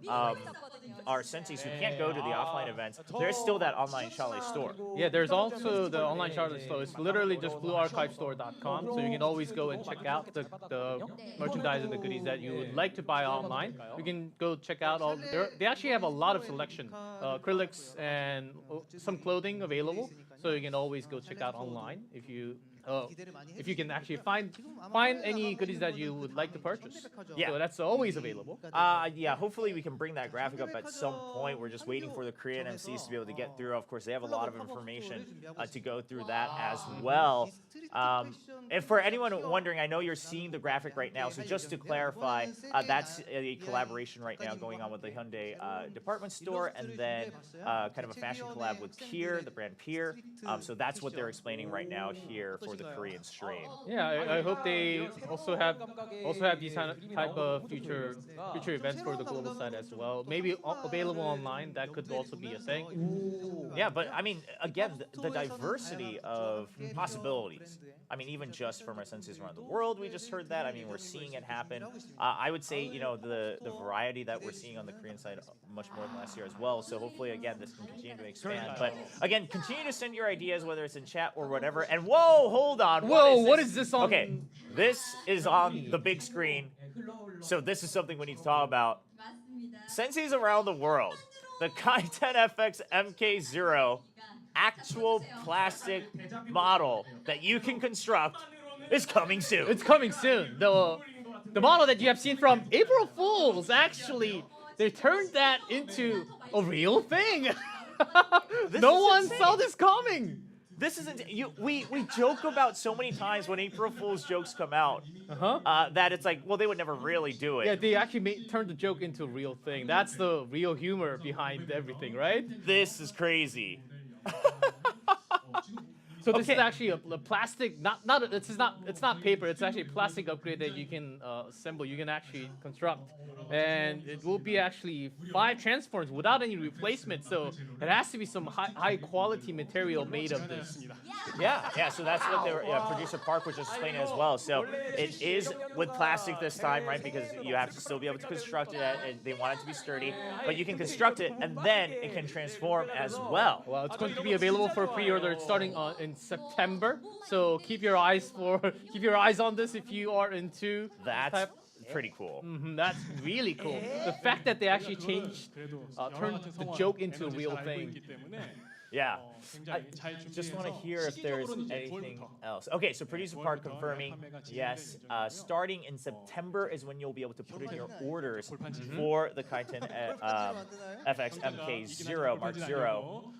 our senseis who can't go to the offline events, there's still that online Chalet store. Yeah, there's also the online Chalet store. It's literally just bluearchivestore.com, so you can always go and check out the merchandise and the goodies that you would like to buy online. You can go check out all. They actually have a lot of selection, acrylics and some clothing available. So you can always go check out online if you can actually find any goodies that you would like to purchase. Yeah. So that's always available. Yeah, hopefully we can bring that graphic up at some point. We're just waiting for the Korean MCs to be able to get through. Of course, they have a lot of information to go through that as well. And for anyone wondering, I know you're seeing the graphic right now. So just to clarify, that's a collaboration right now going on with the Hyundai department store, and then kind of a fashion collab with Pier, the brand Pier. So that's what they're explaining right now here for the Korean stream. Yeah, I hope they also have these type of future events for the global side as well. Maybe available online. That could also be a thing. Yeah, but I mean, again, the diversity of possibilities. I mean, even just from our senseis around the world, we just heard that. I mean, we're seeing it happen. I would say, you know, the variety that we're seeing on the Korean side much more than last year as well. So hopefully, again, this can continue to expand. But again, continue to send your ideas, whether it's in chat or whatever. And whoa, hold on. Whoa, what is this on? Okay, this is on the big screen. So this is something we need to talk about. Senseis around the world. The Kaiten FX MK0 actual plastic model that you can construct is coming soon. It's coming soon. The model that you have seen from April Fools, actually, they turned that into a real thing. No one saw this coming. This isn't we joke about so many times when April Fool's jokes come out that it's like, well, they would never really do it. Yeah, they actually turned the joke into a real thing. That's the real humor behind everything, right? This is crazy. So this is actually a plastic, it's not paper. It's actually a plastic upgrade that you can assemble. You can actually construct, and it will be actually 5 transforms without any replacement. So it has to be some high quality material made of this. Yeah. So that's what producer Park was just explaining as well. So it is with plastic this time, right? Because you have to still be able to construct it, and they want it to be sturdy. But you can construct it, and then it can transform as well. Well, it's going to be available for pre-order starting in September. So keep your eyes on this if you are into that. Pretty cool. That's really cool. The fact that they actually turned the joke into a real thing. Yeah. I just want to hear if there's anything else. Okay, so producer Park confirming, yes, starting in September is when you'll be able to put in your orders for the Kaiten FX MK0 Mark 0.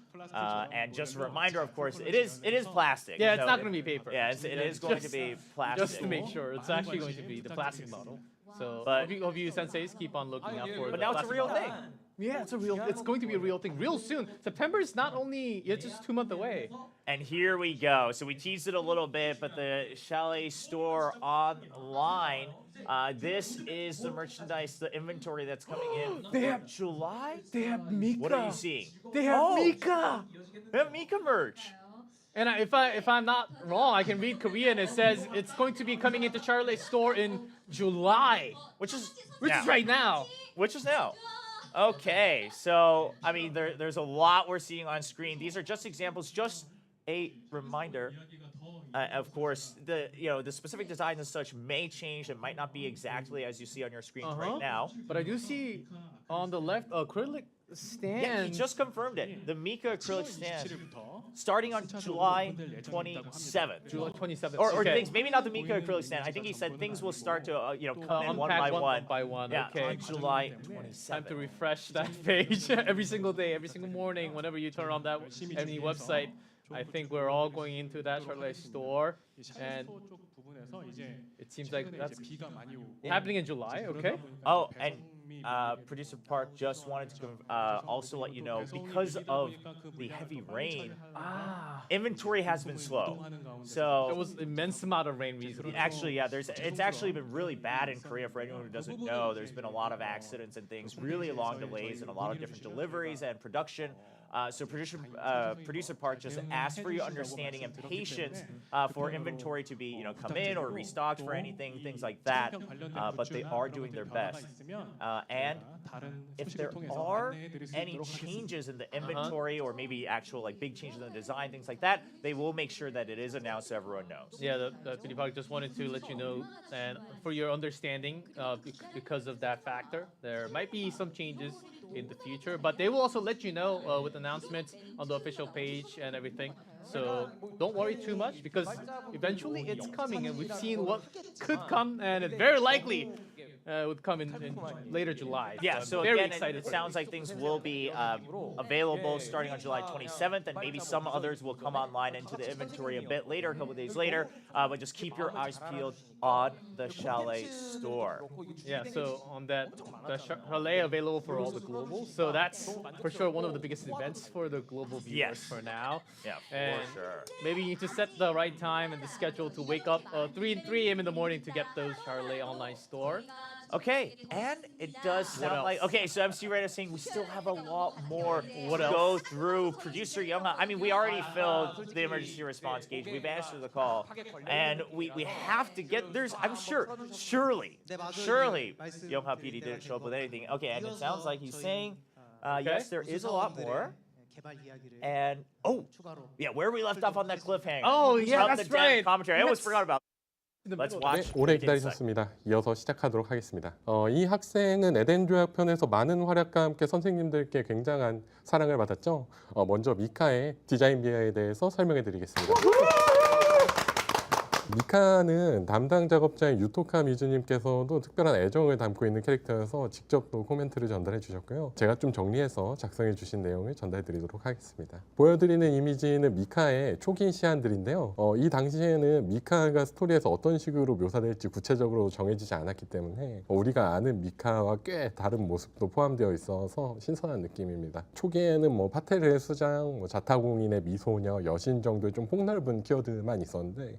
And just a reminder, of course, it is plastic. Yeah, it's not going to be paper. Yeah, it is going to be plastic. Just to make sure, it's actually going to be the plastic model. So, hope you senseis keep on looking out for it. But now it's a real thing. Yeah, it's going to be a real thing real soon. September is not only, it's just 2 months away. And here we go. So we teased it a little bit, but the Chalet store online, this is the merchandise, the inventory that's coming in. They have July? They have Mika. What are you seeing? They have Mika. They have Mika merch. And if I'm not wrong, I can read Korean. It says it's going to be coming into Charlotte store in July, which is right now. Which is now. Okay, so I mean, there's a lot we're seeing on screen. These are just examples, just a reminder. Of course, the specific design and such may change. It might not be exactly as you see on your screens right now. But I do see on the left acrylic stand. Yeah, he just confirmed it. The Mika acrylic stand, starting on July 27th. July 27th. Or things, maybe not the Mika acrylic stand. I think he said things will start to come in one by one. Yeah, okay. On July 27th. Time to refresh that page every single day, every single morning, whenever you turn on that any website. I think we're all going into that Charlotte store, and it seems like that's happening in July. Okay. Oh, and Producer Park just wanted to also let you know, because of the heavy rain, inventory has been slow. So There was immense amount of rain recently. actually, yeah, it's actually been really bad in Korea. For anyone who doesn't know, there's been a lot of accidents and things, really long delays, and a lot of different deliveries and production. So producer Park just asked for your understanding and patience for inventory to be, come in or restocked for anything, things like that. But they are doing their best. And if there are any changes in the inventory or maybe actual big changes in the design, things like that, they will make sure that it is announced so everyone knows. Yeah, the PD Park just wanted to let you know, and for your understanding, because of that factor, there might be some changes in the future, but they will also let you know with announcements on the official page and everything. So don't worry too much, because eventually it's coming, and we've seen what could come, and it's very likely would come in later July. Yeah, so very again, excited. it sounds like things will be available starting on July 27th, and maybe some others will come online into the inventory a bit later, a couple of days later. But just keep your eyes peeled on the Chalet store. Yeah, so on that, the Chalet available for all the globals. So that's for sure one of the biggest events for the global viewers for now. Yeah, and for sure. Maybe you need to set the right time and the schedule to wake up 3 a.m. in the morning to get those Chalet online store. Okay, and it does sound like... Okay, so MC Red is saying we still have a lot more What to else? go through. Producer Youngha, I mean, we already filled the emergency response gauge. We've answered the call. And we have to get... I'm sure, surely, Youngha PD didn't show up with anything. Okay, and it sounds like he's saying, yes, there is a lot more. And, yeah, where we left off on that cliffhanger. Oh, yeah, From that's the dev right. commentary. I almost forgot about Let's 네, watch. 오래 기다리셨습니다. 이어서 시작하도록 하겠습니다. 이 학생은 에덴 조약편에서 많은 활약과 함께 선생님들께 굉장한 사랑을 받았죠. 먼저 미카의 디자인 비하에 대해서 설명해 드리겠습니다. 미카는 담당 작업자인 유토카 미즈님께서도 특별한 애정을 담고 있는 캐릭터여서 직접 또 코멘트를 전달해 주셨고요. 제가 좀 정리해서 작성해 주신 내용을 전달해 드리도록 하겠습니다. 보여드리는 이미지는 미카의 초기 시안들인데요. 이 당시에는 미카가 스토리에서 어떤 식으로 묘사될지 구체적으로 정해지지 않았기 때문에 우리가 아는 미카와 꽤 다른 모습도 포함되어 있어서 신선한 느낌입니다. 초기에는 파테르의 수장, 자타공인의 미소녀, 여신 정도의 좀 폭넓은 키워드만 있었는데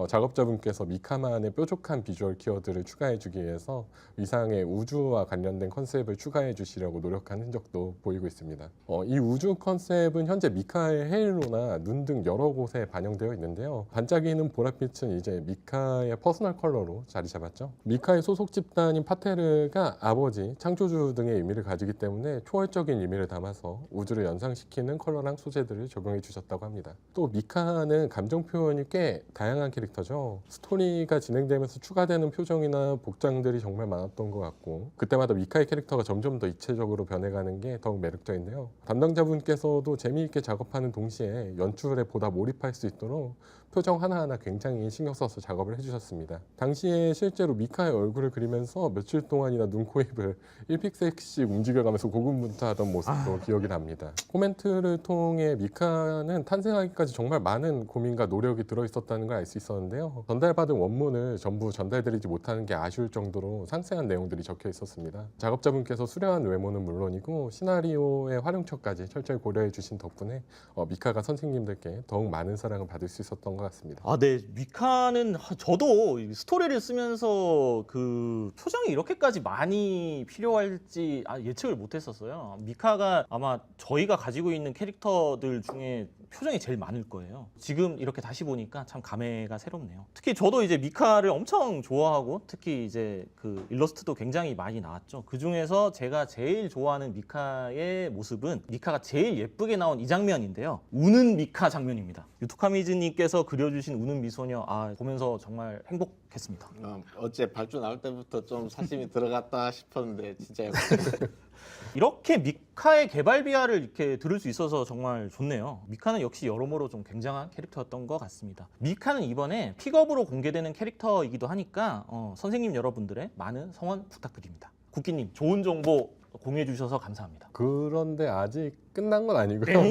작업자분께서 미카만의 뾰족한 비주얼 키워드를 추가해주기 위해서 위상의 우주와 관련된 컨셉을 추가해 주시려고 노력한 흔적도 보이고 있습니다. 이 우주 컨셉은 현재 미카의 헤일로나 눈 등 여러 곳에 반영되어 있는데요. 반짝이는 보랏빛은 이제 미카의 퍼스널 컬러로 자리 잡았죠. 미카의 소속 집단인 파테르가 아버지, 창조주 등의 의미를 가지기 때문에 초월적인 의미를 담아서 우주를 연상시키는 컬러랑 소재들을 적용해 주셨다고 합니다. 또 미카는 감정 표현이 꽤 다양한 캐릭터죠. 스토리가 진행되면서 추가되는 표정이나 복장들이 정말 많았던 것 같고 그때마다 미카의 캐릭터가 점점 더 입체적으로 변해가는 게 더욱 매력적인데요. 담당자분께서도 재미있게 작업하는 동시에 연출에 보다 몰입할 수 있도록 표정 하나하나 굉장히 신경 써서 작업을 해주셨습니다. 당시에 실제로 미카의 얼굴을 그리면서 며칠 동안이나 눈, 코, 입을 1픽셀씩 움직여가면서 고군분투하던 모습도 기억이 납니다. 코멘트를 통해 미카는 탄생하기까지 정말 많은 고민과 노력이 들어있었다는 걸 알 수 있었는데요. 전달받은 원문을 전부 전달드리지 못하는 게 아쉬울 정도로 상세한 내용들이 적혀 있었습니다. 작업자분께서 수려한 외모는 물론이고 시나리오의 활용처까지 철저히 고려해 주신 덕분에 미카가 선생님들께 더욱 많은 사랑을 받을 수 있었던 것 같습니다. 네, 미카는 저도 스토리를 쓰면서 그 표정이 이렇게까지 많이 필요할지 예측을 못했었어요. 미카가 아마 저희가 가지고 있는 캐릭터들 중에 표정이 제일 많을 거예요. 지금 이렇게 다시 보니까 참 감회가 새롭네요. 특히 저도 이제 미카를 엄청 좋아하고 특히 이제 그 일러스트도 굉장히 많이 나왔죠. 그 중에서 제가 제일 좋아하는 미카의 모습은 미카가 제일 예쁘게 나온 이 장면인데요. 우는 미카 장면입니다. 유토카미즈님께서 그려주신 우는 미소녀 보면서 정말 행복했습니다. 어째 발주 나올 때부터 좀 사심이 들어갔다 싶었는데 진짜 이렇게 미카의 개발 비하를 이렇게 들을 수 있어서 정말 좋네요. 미카는 역시 여러모로 좀 굉장한 캐릭터였던 것 같습니다. 미카는 이번에 픽업으로 공개되는 캐릭터이기도 하니까 선생님 여러분들의 많은 성원 부탁드립니다. 국기님 좋은 정보 공유해 주셔서 감사합니다. 그런데 아직 끝난 건 아니고요.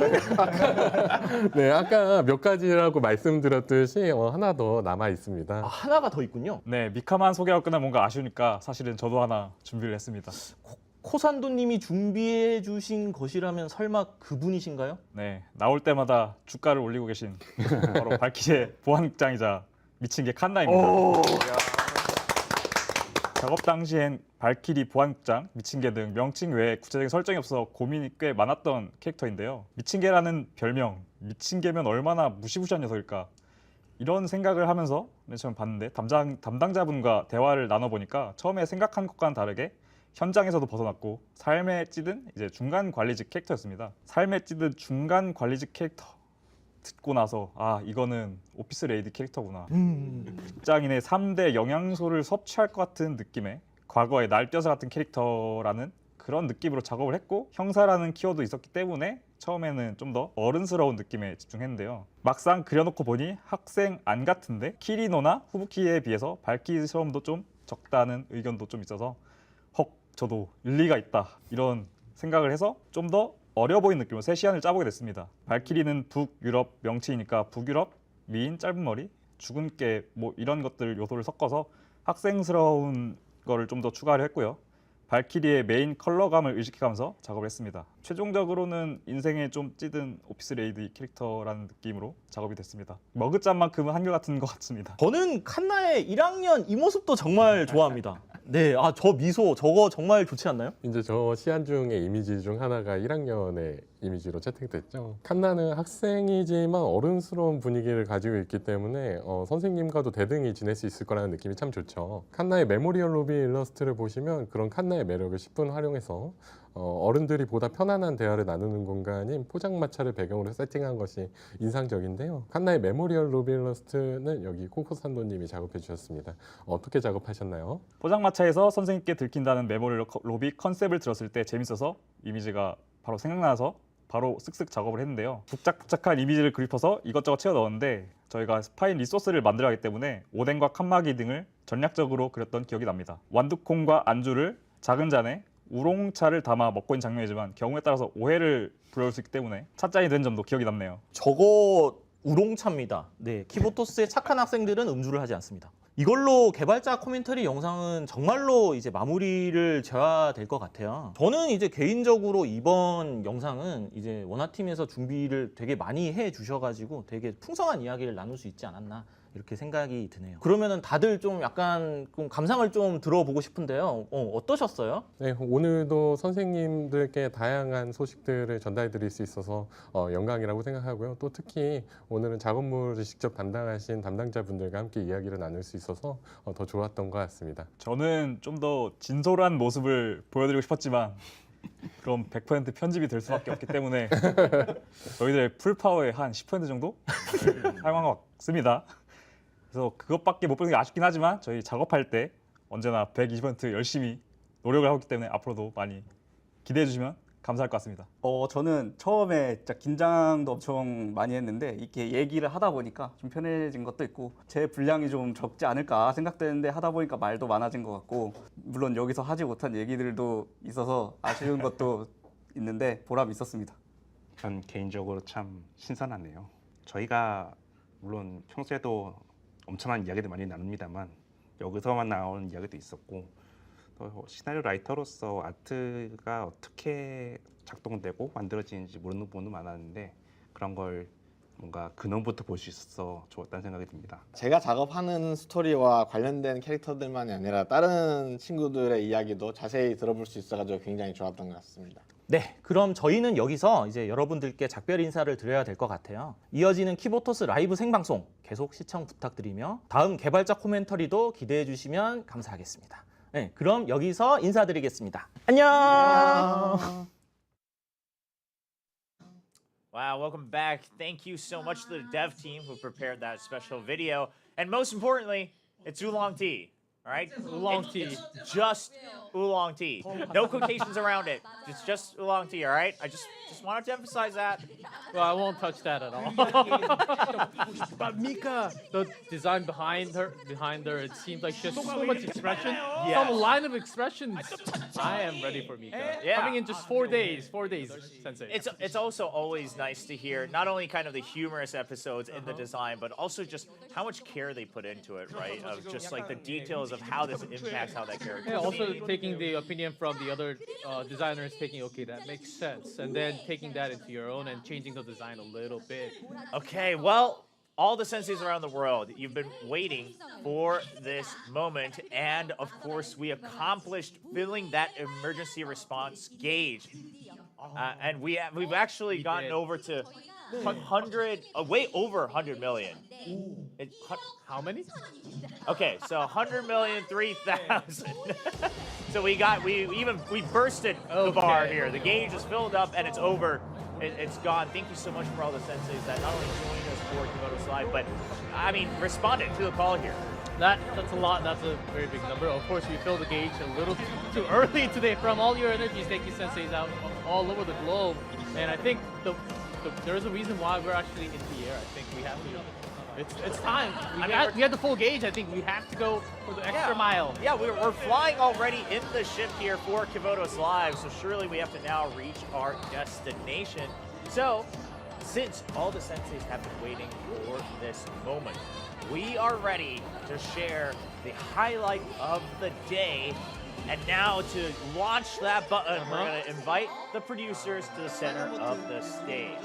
네, 아까 몇 가지라고 말씀드렸듯이 하나 더 남아 있습니다. 아, 하나가 더 있군요. 네, 미카만 소개하고 끝나면 뭔가 아쉬우니까 사실은 저도 하나 준비를 했습니다. 코산도님이 준비해 주신 것이라면 설마 그분이신가요? 네, 나올 때마다 주가를 올리고 계신 바로 발키리의 보안장이자 미친 게 칸나입니다. 작업 당시엔 발키리 보안장, 미친개 등 명칭 외에 구체적인 설정이 없어 고민이 꽤 많았던 캐릭터인데요. 미친개라는 별명, 미친개면 얼마나 무시무시한 녀석일까? 이런 생각을 하면서 맨 처음 봤는데 담당자분과 대화를 나눠보니까 처음에 생각한 것과는 다르게 현장에서도 벗어났고 삶에 찌든 이제 중간 관리직 캐릭터였습니다. 삶에 찌든 중간 관리직 캐릭터 듣고 나서 아 이거는 오피스 레이디 캐릭터구나. 직장인의 3대 영양소를 섭취할 것 같은 느낌의 과거의 날뛰어서 같은 캐릭터라는 그런 느낌으로 작업을 했고 형사라는 키워드 있었기 때문에 처음에는 좀 더 어른스러운 느낌에 집중했는데요. 막상 그려놓고 보니 학생 안 같은데 키리노나 후부키에 비해서 발키리 시험도 좀 적다는 의견도 좀 있어서 저도 일리가 있다 이런 생각을 해서 좀 더 어려 보이는 느낌으로 새 시안을 짜보게 됐습니다. 발키리는 북유럽 명치이니까 북유럽, 미인, 짧은 머리, 죽은 깨 뭐 이런 것들 요소를 섞어서 학생스러운 거를 좀 더 추가를 했고요. 발키리의 메인 컬러감을 의식해가면서 작업을 했습니다. 최종적으로는 인생에 좀 찌든 오피스 레이디 캐릭터라는 느낌으로 작업이 됐습니다. 머그잔만큼은 한결같은 것 같습니다. 저는 칸나의 1학년 이 모습도 정말 좋아합니다. 네, 아 저 미소 저거 정말 좋지 않나요? 이제 저 시안 중의 이미지 중 하나가 1학년의 이미지로 채택됐죠. 칸나는 학생이지만 어른스러운 분위기를 가지고 있기 때문에 선생님과도 대등히 지낼 수 있을 거라는 느낌이 참 좋죠. 칸나의 메모리얼 로비 일러스트를 보시면 그런 칸나의 매력을 10분 활용해서 어른들이 보다 편안한 대화를 나누는 공간인 포장마차를 배경으로 세팅한 것이 인상적인데요. 칸나의 메모리얼 로비 일러스트는 여기 코코산도님이 작업해 주셨습니다. 어떻게 작업하셨나요? 포장마차에서 선생님께 들킨다는 메모리얼 로비 컨셉을 들었을 때 재밌어서 이미지가 바로 생각나서 바로 쓱쓱 작업을 했는데요. 북작북작한 이미지를 그립어서 이것저것 채워 넣었는데 저희가 스파인 리소스를 만들어야 하기 때문에 오뎅과 칸막이 등을 전략적으로 그렸던 기억이 납니다. 완두콩과 안주를 작은 잔에 우롱차를 담아 먹고 있는 장면이지만 경우에 따라서 오해를 불러올 수 있기 때문에 찻잔이 된 점도 기억이 남네요. 저거 우롱차입니다. 네, 키보토스의 착한 학생들은 음주를 하지 않습니다. 이걸로 개발자 코멘터리 영상은 정말로 이제 마무리를 지어야 될 것 같아요. 저는 이제 개인적으로 이번 영상은 이제 원화팀에서 준비를 되게 많이 해 주셔가지고 되게 풍성한 이야기를 나눌 수 있지 않았나 이렇게 생각이 드네요. 그러면은 다들 좀 약간 좀 감상을 좀 들어보고 싶은데요. 어떠셨어요? 네, 오늘도 선생님들께 다양한 소식들을 전달해 드릴 수 있어서 영광이라고 생각하고요. 또 특히 오늘은 작업물을 직접 담당하신 담당자분들과 함께 이야기를 나눌 수 있어서 더 좋았던 것 같습니다. 저는 좀 더 진솔한 모습을 보여드리고 싶었지만 그럼 100% 편집이 될 수밖에 없기 때문에 저희들의 풀파워의 한 10% 정도 사용한 것 같습니다. 그래서 그것밖에 못 보는 게 아쉽긴 하지만 저희 작업할 때 언제나 120% 열심히 노력을 하고 있기 때문에 앞으로도 많이 기대해 주시면 감사할 것 같습니다. 저는 처음에 진짜 긴장도 엄청 많이 했는데 이렇게 얘기를 하다 보니까 좀 편해진 것도 있고 제 분량이 좀 적지 않을까 생각되는데 하다 보니까 말도 많아진 것 같고 물론 여기서 하지 못한 얘기들도 있어서 아쉬운 것도 있는데 보람이 있었습니다. 전 개인적으로 참 신선하네요. 저희가 물론 평소에도 엄청난 이야기들 많이 나눕니다만 여기서만 나오는 이야기도 있었고 또 시나리오 라이터로서 아트가 어떻게 작동되고 만들어지는지 모르는 부분도 많았는데 그런 걸 뭔가 근원부터 볼 수 있어서 좋았다는 생각이 듭니다. 제가 작업하는 스토리와 관련된 캐릭터들만이 아니라 다른 친구들의 이야기도 자세히 들어볼 수 있어가지고 굉장히 좋았던 것 같습니다. 네, 그럼 저희는 여기서 이제 여러분들께 작별 인사를 드려야 될 것 같아요. 이어지는 키보토스 라이브 생방송 계속 시청 부탁드리며 다음 개발자 코멘터리도 기대해 주시면 감사하겠습니다. 네, 그럼 여기서 인사드리겠습니다. 안녕. Wow, welcome back. Thank you so much to the dev team who prepared that special video. And most importantly, it's Oolong Tea. All right, Oolong tea. It's just oolong tea. No quotations around it. It's just oolong tea. All right. I just wanted to emphasize that. Well, I won't touch that at all. But Mika, the design behind her, it seems like she has so much expression. Yeah. Some line of expressions. I am ready for Mika. Yeah. Coming in just 4 days. 4 days, Sensei. It's also always nice to hear not only kind of the humorous episodes in the design, but also just how much care they put into it, right? Of just like the details of how this impacts how that character. Yeah, is also seen. taking the opinion from the other designers, taking, okay, that makes sense, and then taking that into your own and changing the design a little bit. Okay, well, all the senseis around the world, you've been waiting for this moment, and of course, we accomplished filling that emergency response gauge, and we've actually gotten over to 100, way over 100 million. How many? Okay, so 100 million, 3,000. So we bursted the bar here. The gauge is filled up and it's over. It's gone. Thank you so much for all the senseis that not only joined us for Kivotos Live, but I mean responded to the call here. That's a lot. That's a very big number. Of course, we filled the gauge a little too early today. From all your energies, thank you, senseis, out all over the globe. And I think there's a reason why we're actually in the air. I think we have to. It's time. We had the full gauge. I think we have to go for the extra mile. Yeah, we're flying already in the ship here for Kivotos Live, so surely we have to now reach our destination. So, since all the senseis have been waiting for this moment, we are ready to share the highlight of the day. And now to launch that button, we're going to invite the producers to the center of the stage.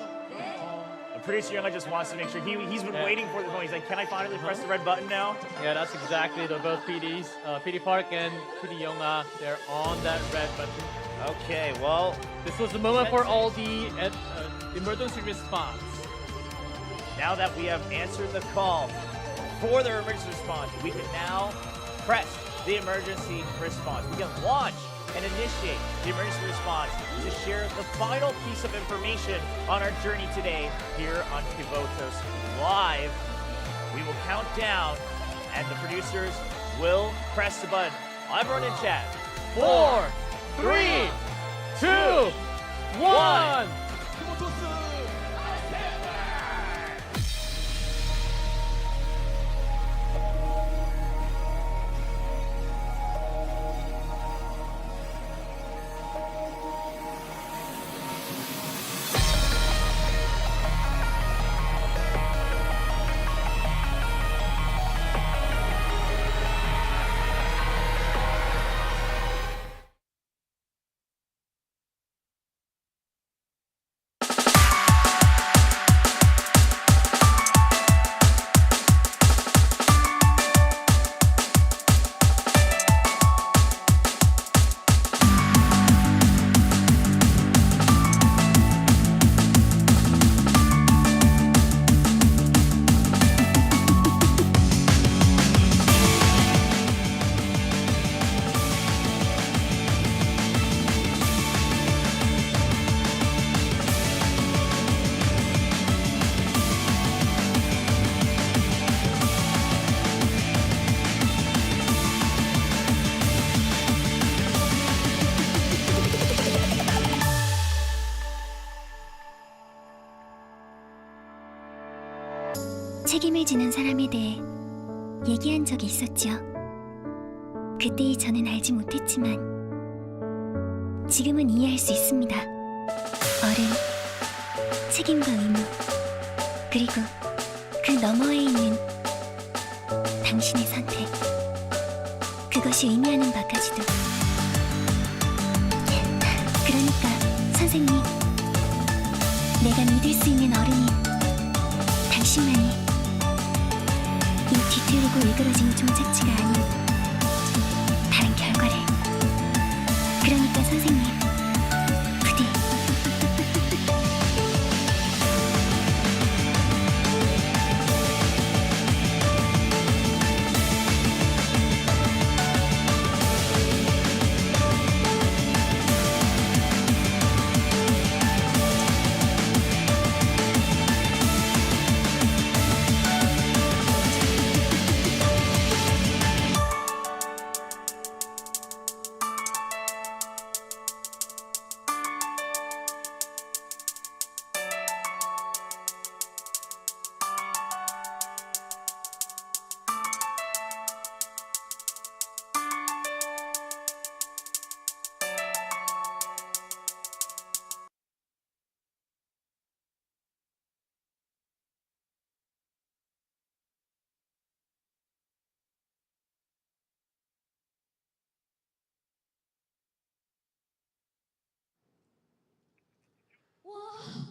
Producer Younga just wants to make sure he's been waiting for this moment. He's like, can I finally press the red button now? Yeah, that's exactly the both PDs. PD Park and PD Younga, they're on that red button. Okay, well, this was the moment for all the emergency response. Now that we have answered the call for their emergency response, we can now press the emergency response. We can launch and initiate the emergency response to share the final piece of information on our journey today here on Kivotos Live. We will count down, and the producers will press the button. Everyone in chat. 4, 3, 2, 1. 책임을 지는 사람에 대해 얘기한 적이 있었죠. 그때의 저는 알지 못했지만 지금은 이해할 수 있습니다. 어른, 책임과 의무, 그리고 그 너머에 있는 당신의 선택, 그것이 의미하는 바까지도. 그러니까 선생님, 내가 믿을 수 있는 어른인 당신만이 이 뒤틀리고 일그러진 종착지가 아닌 다른 결과를. 그러니까 선생님, 부디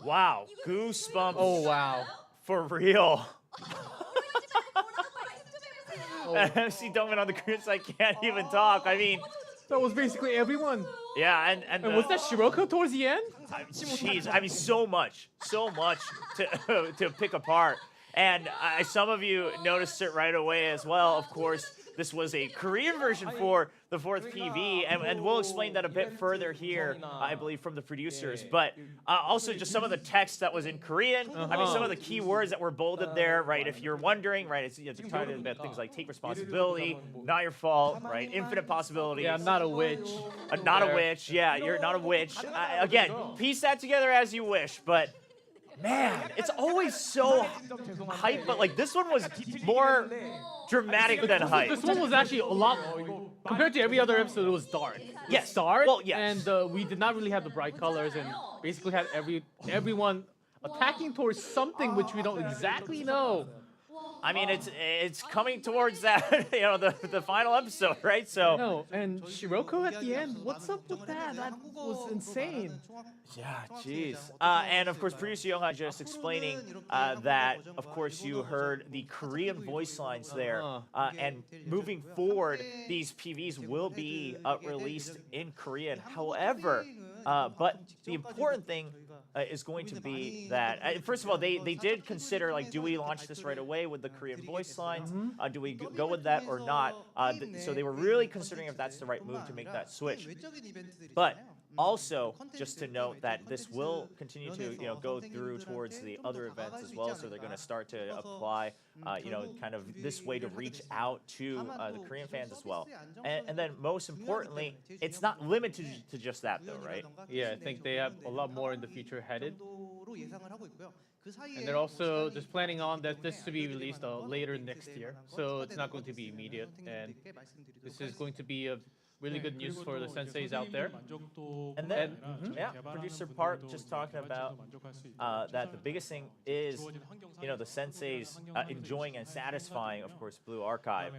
Wow, goosebumps. Oh wow. For real. MC Dongman on the Korean side can't even talk. I mean, that was basically everyone. Yeah, and was that Shiroko towards the end? Jeez, I mean, so much to pick apart. And some of you noticed it right away as well. Of course, this was a Korean version for the fourth PV, and we'll explain that a bit further here, I believe, from the producers. But also just some of the text that was in Korean. I mean, some of the key words that were bolded there, right? If you're wondering, right, it's talking about things like take responsibility, not your fault, right? Infinite possibilities. Yeah, I'm not a witch. Not a witch. Yeah, you're not a witch. Again, piece that together as you wish, but. Man, it's always so hype, but like this one was more dramatic than hype. This one was actually a lot, compared to every other episode, it was dark. Yes. Dark, well, yes. And we did not really have the bright colors and basically had everyone attacking towards something which we don't exactly know. I mean, it's coming towards that, you know, the final episode, right? So. No, and Shiroko at the end, what's up with that? That was insane. Yeah, jeez. And of course, producer Young-ha just explaining that, of course, you heard the Korean voice lines there. And moving forward, these PVs will be released in Korean. However, but the important thing is going to be that, first of all, they did consider, like, do we launch this right away with the Korean voice lines? Do we go with that or not? So they were really considering if that's the right move to make that switch. But also, just to note that this will continue to, go through towards the other events as well. So they're going to start to apply, kind of this way to reach out to the Korean fans as well. And then most importantly, it's not limited to just that though, right? Yeah, I think they have a lot more in the future headed. And they're also just planning on this to be released later next year. So it's not going to be immediate. And this is going to be a really good news for the senseis out there. And then, producer Park just talking about that the biggest thing is, the senseis enjoying and satisfying, of course, Blue Archive,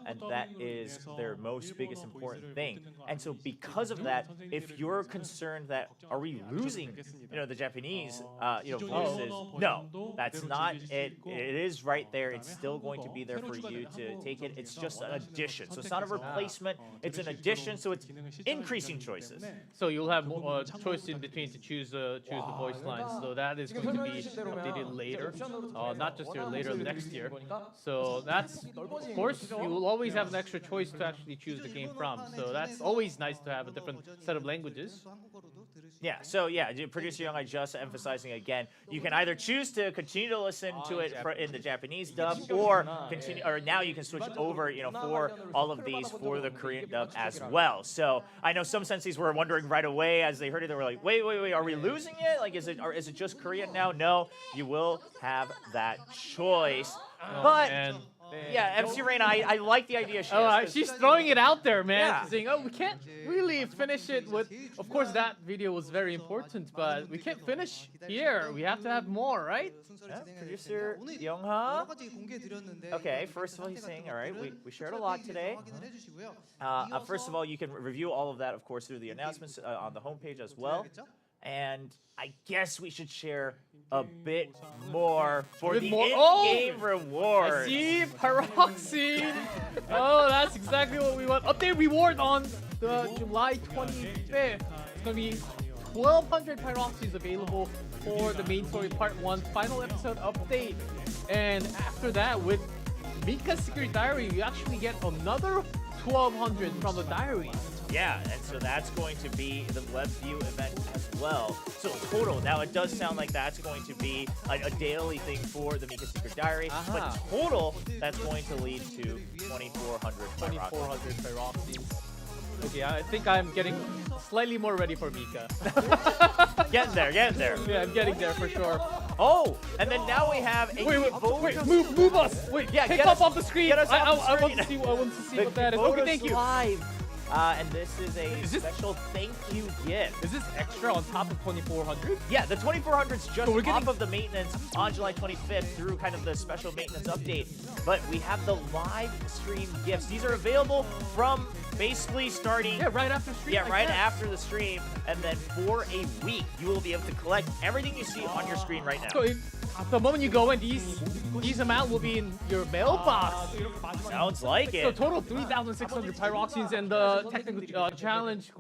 and that is their most biggest important thing. And so because of that, if you're concerned that are we losing, the Japanese, voices, no, that's not it. It is right there. It's still going to be there for you to take it. It's just an addition. So it's not a replacement. It's an addition, so it's increasing choices. So you'll have choice in between to choose the voice lines. So that is going to be updated later, not just here, later next year. So that's, of course, you will always have an extra choice to actually choose the game from. So that's always nice to have a different set of languages. Yeah, so producer Young, I just emphasizing again, you can either choose to continue to listen to it in the Japanese dub, or now you can switch over, for all of these for the Korean dub as well. So I know some senseis were wondering right away as they heard it, they were like, wait, are we losing it? Like, is it just Korean now? No, you will have that choice. But yeah, MC Rain, I like the idea. She's throwing it out there, man. Yeah. She's saying, we can't really finish it with. Of course, that video was very important, but we can't finish here. We have to have more, right? Yeah, producer Young-ha. Okay, first of all, he's saying, all right, we shared a lot today. First of all, you can review all of that, of course, through the announcements on the homepage as well. And I guess we should share a bit more for the in-game rewards. I see, Pyroxene. That's exactly what we want. Update reward on the July 25th. It's going to be 1,200 Pyroxenes available for the main story part 1 final episode update. And after that, with Mika's Secret Diary, you actually get another 1,200 from the diary. Yeah, and so that's going to be the WebView event as well. So total, now it does sound like that's going to be a daily thing for the Mika Secret Diary, but total, that's going to lead to 2,400 Pyroxenes. Okay, I think I'm getting slightly more ready for Mika. Getting there. Yeah, I'm getting there for sure. Oh, and then now we have a wait, move us! Wait, take off the screen! Get us off the screen. I want to see what that is. Okay, thank you. Live And this is a special thank you gift. Is this extra on top of 2400? Yeah, the 2400's just off of the maintenance on July 25th through kind of the special maintenance update. But we have the live stream gifts. These are available from basically starting right after stream. Yeah, right after the stream, and then for a week you will be able to collect everything you see on your screen right now. So the moment you go in, these amount will be in your mailbox. Sounds like it. So total 3,600 pyroxenes and the technical challenge.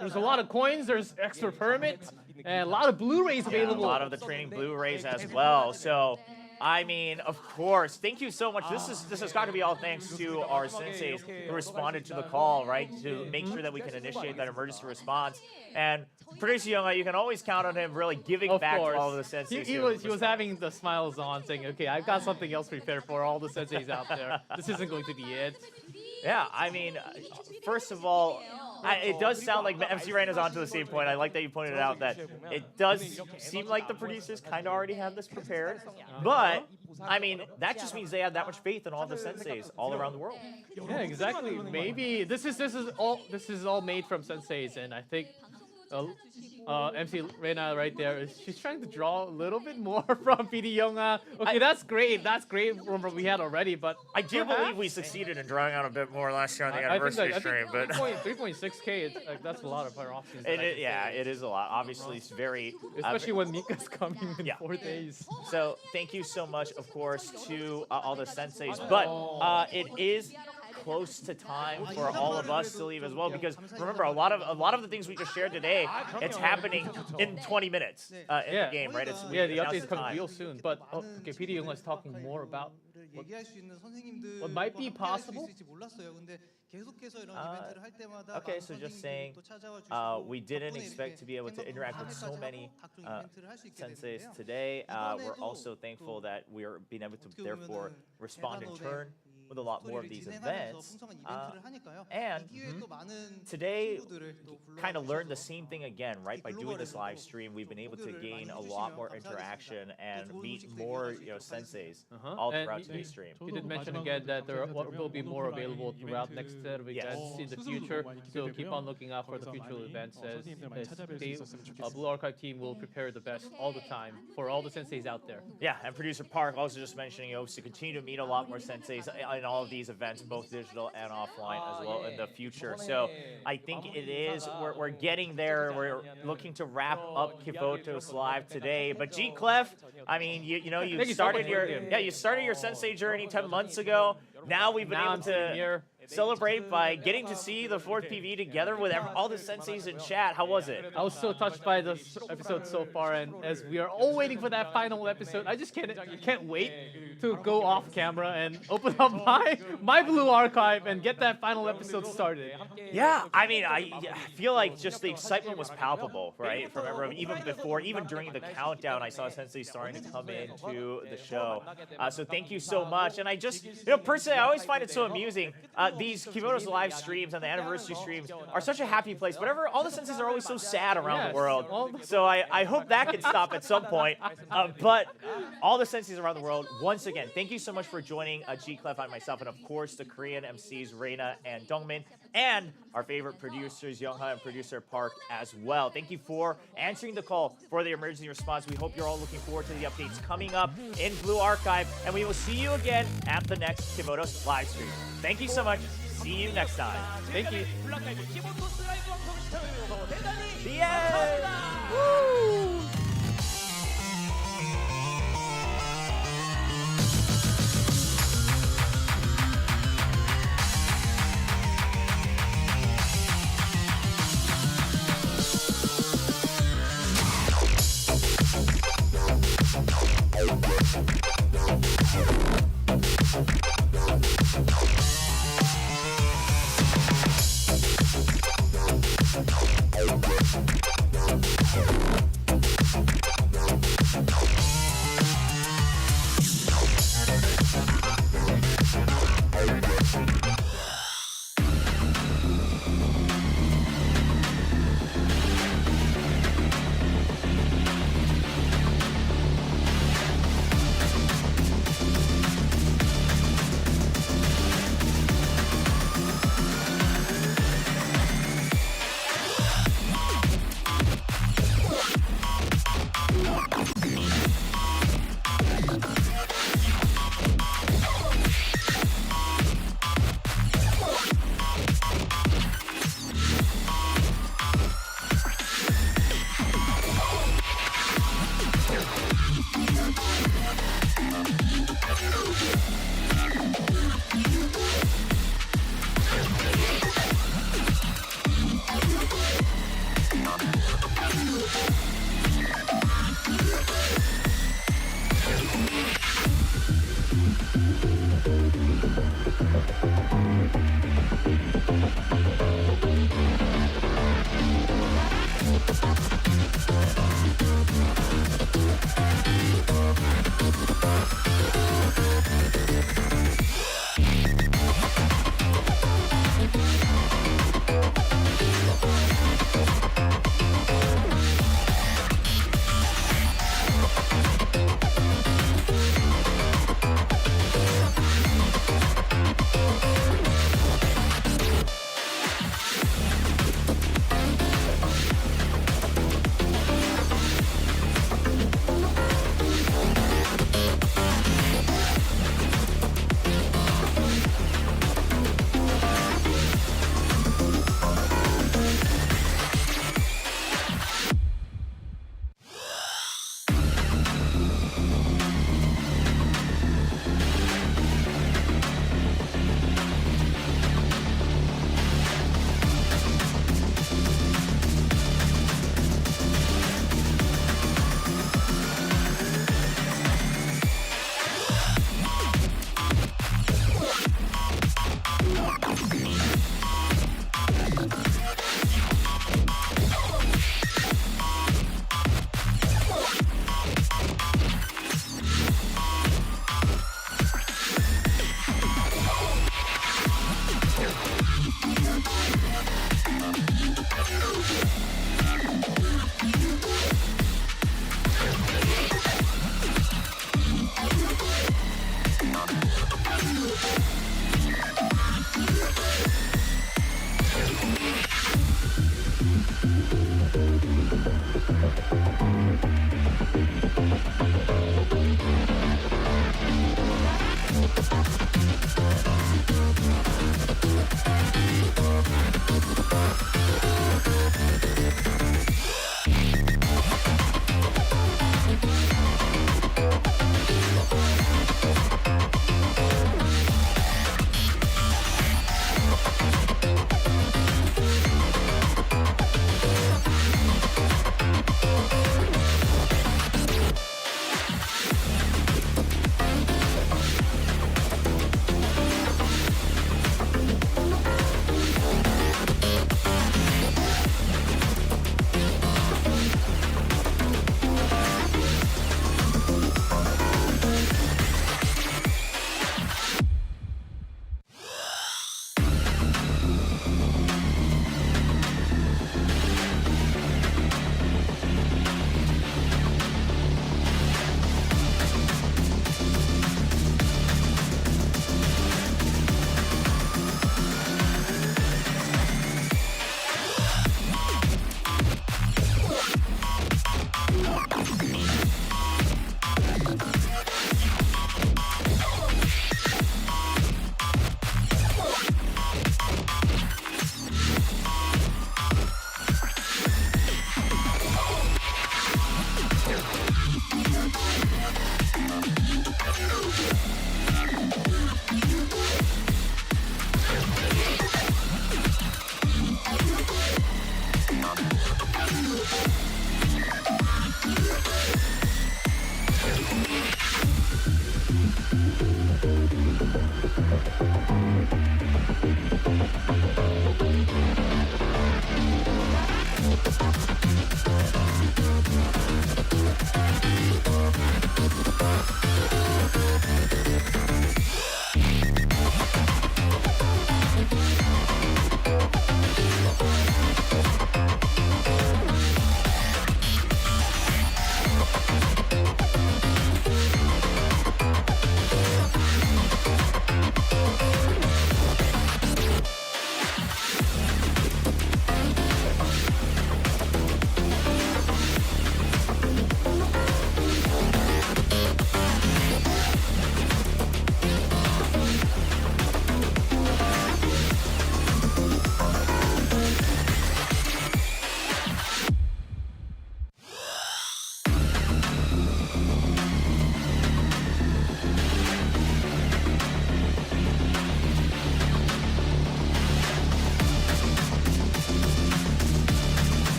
There's a lot of coins. There's extra permit and a lot of Blu-rays available. A lot of the training Blu-rays as well. So. I mean, of course. Thank you so much. This has got to be all thanks to our senseis who responded to the call, right? To make sure that we can initiate that emergency response. And producer Younga, you can always count on him really giving back to all of the senseis. He was having the smiles on, saying, "Okay, I've got something else prepared for all the senseis out there. This isn't going to be it." Yeah, I mean, first of all, it does sound like MC Rain is onto the same point. I like that you pointed out that it does seem like the producers kind of already have this prepared. But, I mean, that just means they have that much faith in all the senseis all around the world. Yeah, exactly. Maybe this is all made from senseis, and I think MC Reina right there she's trying to draw a little bit more from PD Younga. Okay, that's great. That's great from what we had already, but I do believe we succeeded in drawing out a bit more last year on the anniversary stream. But 3.6K, that's a lot of pyroxenes. It is a lot. Obviously, it's very especially when Mika's coming in 4 days. So thank you so much, of course, to all the senseis. But it is close to time for all of us to leave as well, because remember, a lot of the things we just shared today, it's happening in 20 minutes in the game, right? The update's coming real soon. But okay, PD Younga is talking more about what might be possible. Okay, so just saying, we didn't expect to be able to interact with so many senseis today. We're also thankful that we're being able to therefore respond in turn with a lot more of these events. And today kind of learned the same thing again, right? By doing this live stream, we've been able to gain a lot more interaction and meet more senseis all throughout today's stream. He did mention again that there will be more available throughout next set of events in the future. So keep on looking out for the future events as the Blue Archive team will prepare the best all the time for all the senseis out there. Yeah, and producer Park also just mentioning to continue to meet a lot more senseis in all of these events, both digital and offline as well in the future. So I think it is, we're getting there. We're looking to wrap up Kivotos Live today. But G Clef, I mean, you started your sensei journey 10 months ago. Now we've been able to celebrate by getting to see the 4th PV together with all the senseis in chat. How was it? I was so touched by this episode so far, and as we are all waiting for that final episode, I just can't wait to go off camera and open up my Blue Archive and get that final episode started. Yeah, I mean, I feel like just the excitement was palpable, right? From everyone, even during the countdown, I saw Sensei starting to come into the show. So thank you so much. And I just, personally, I always find it so amusing. These Kivotos live streams and the anniversary streams are such a happy place, but all the senseis are always so sad around the world. So I hope that can stop at some point. But all the senseis around the world, once again, thank you so much for joining G Clef and myself, and of course the Korean MCs Reina and Dongmin, and our favorite producers Youngha and producer Park as well. Thank you for answering the call for the emergency response. We hope you're all looking forward to the updates coming up in Blue Archive, and we will see you again at the next Kivotos live stream. Thank you so much. See you next time. Thank you. The end. Woo!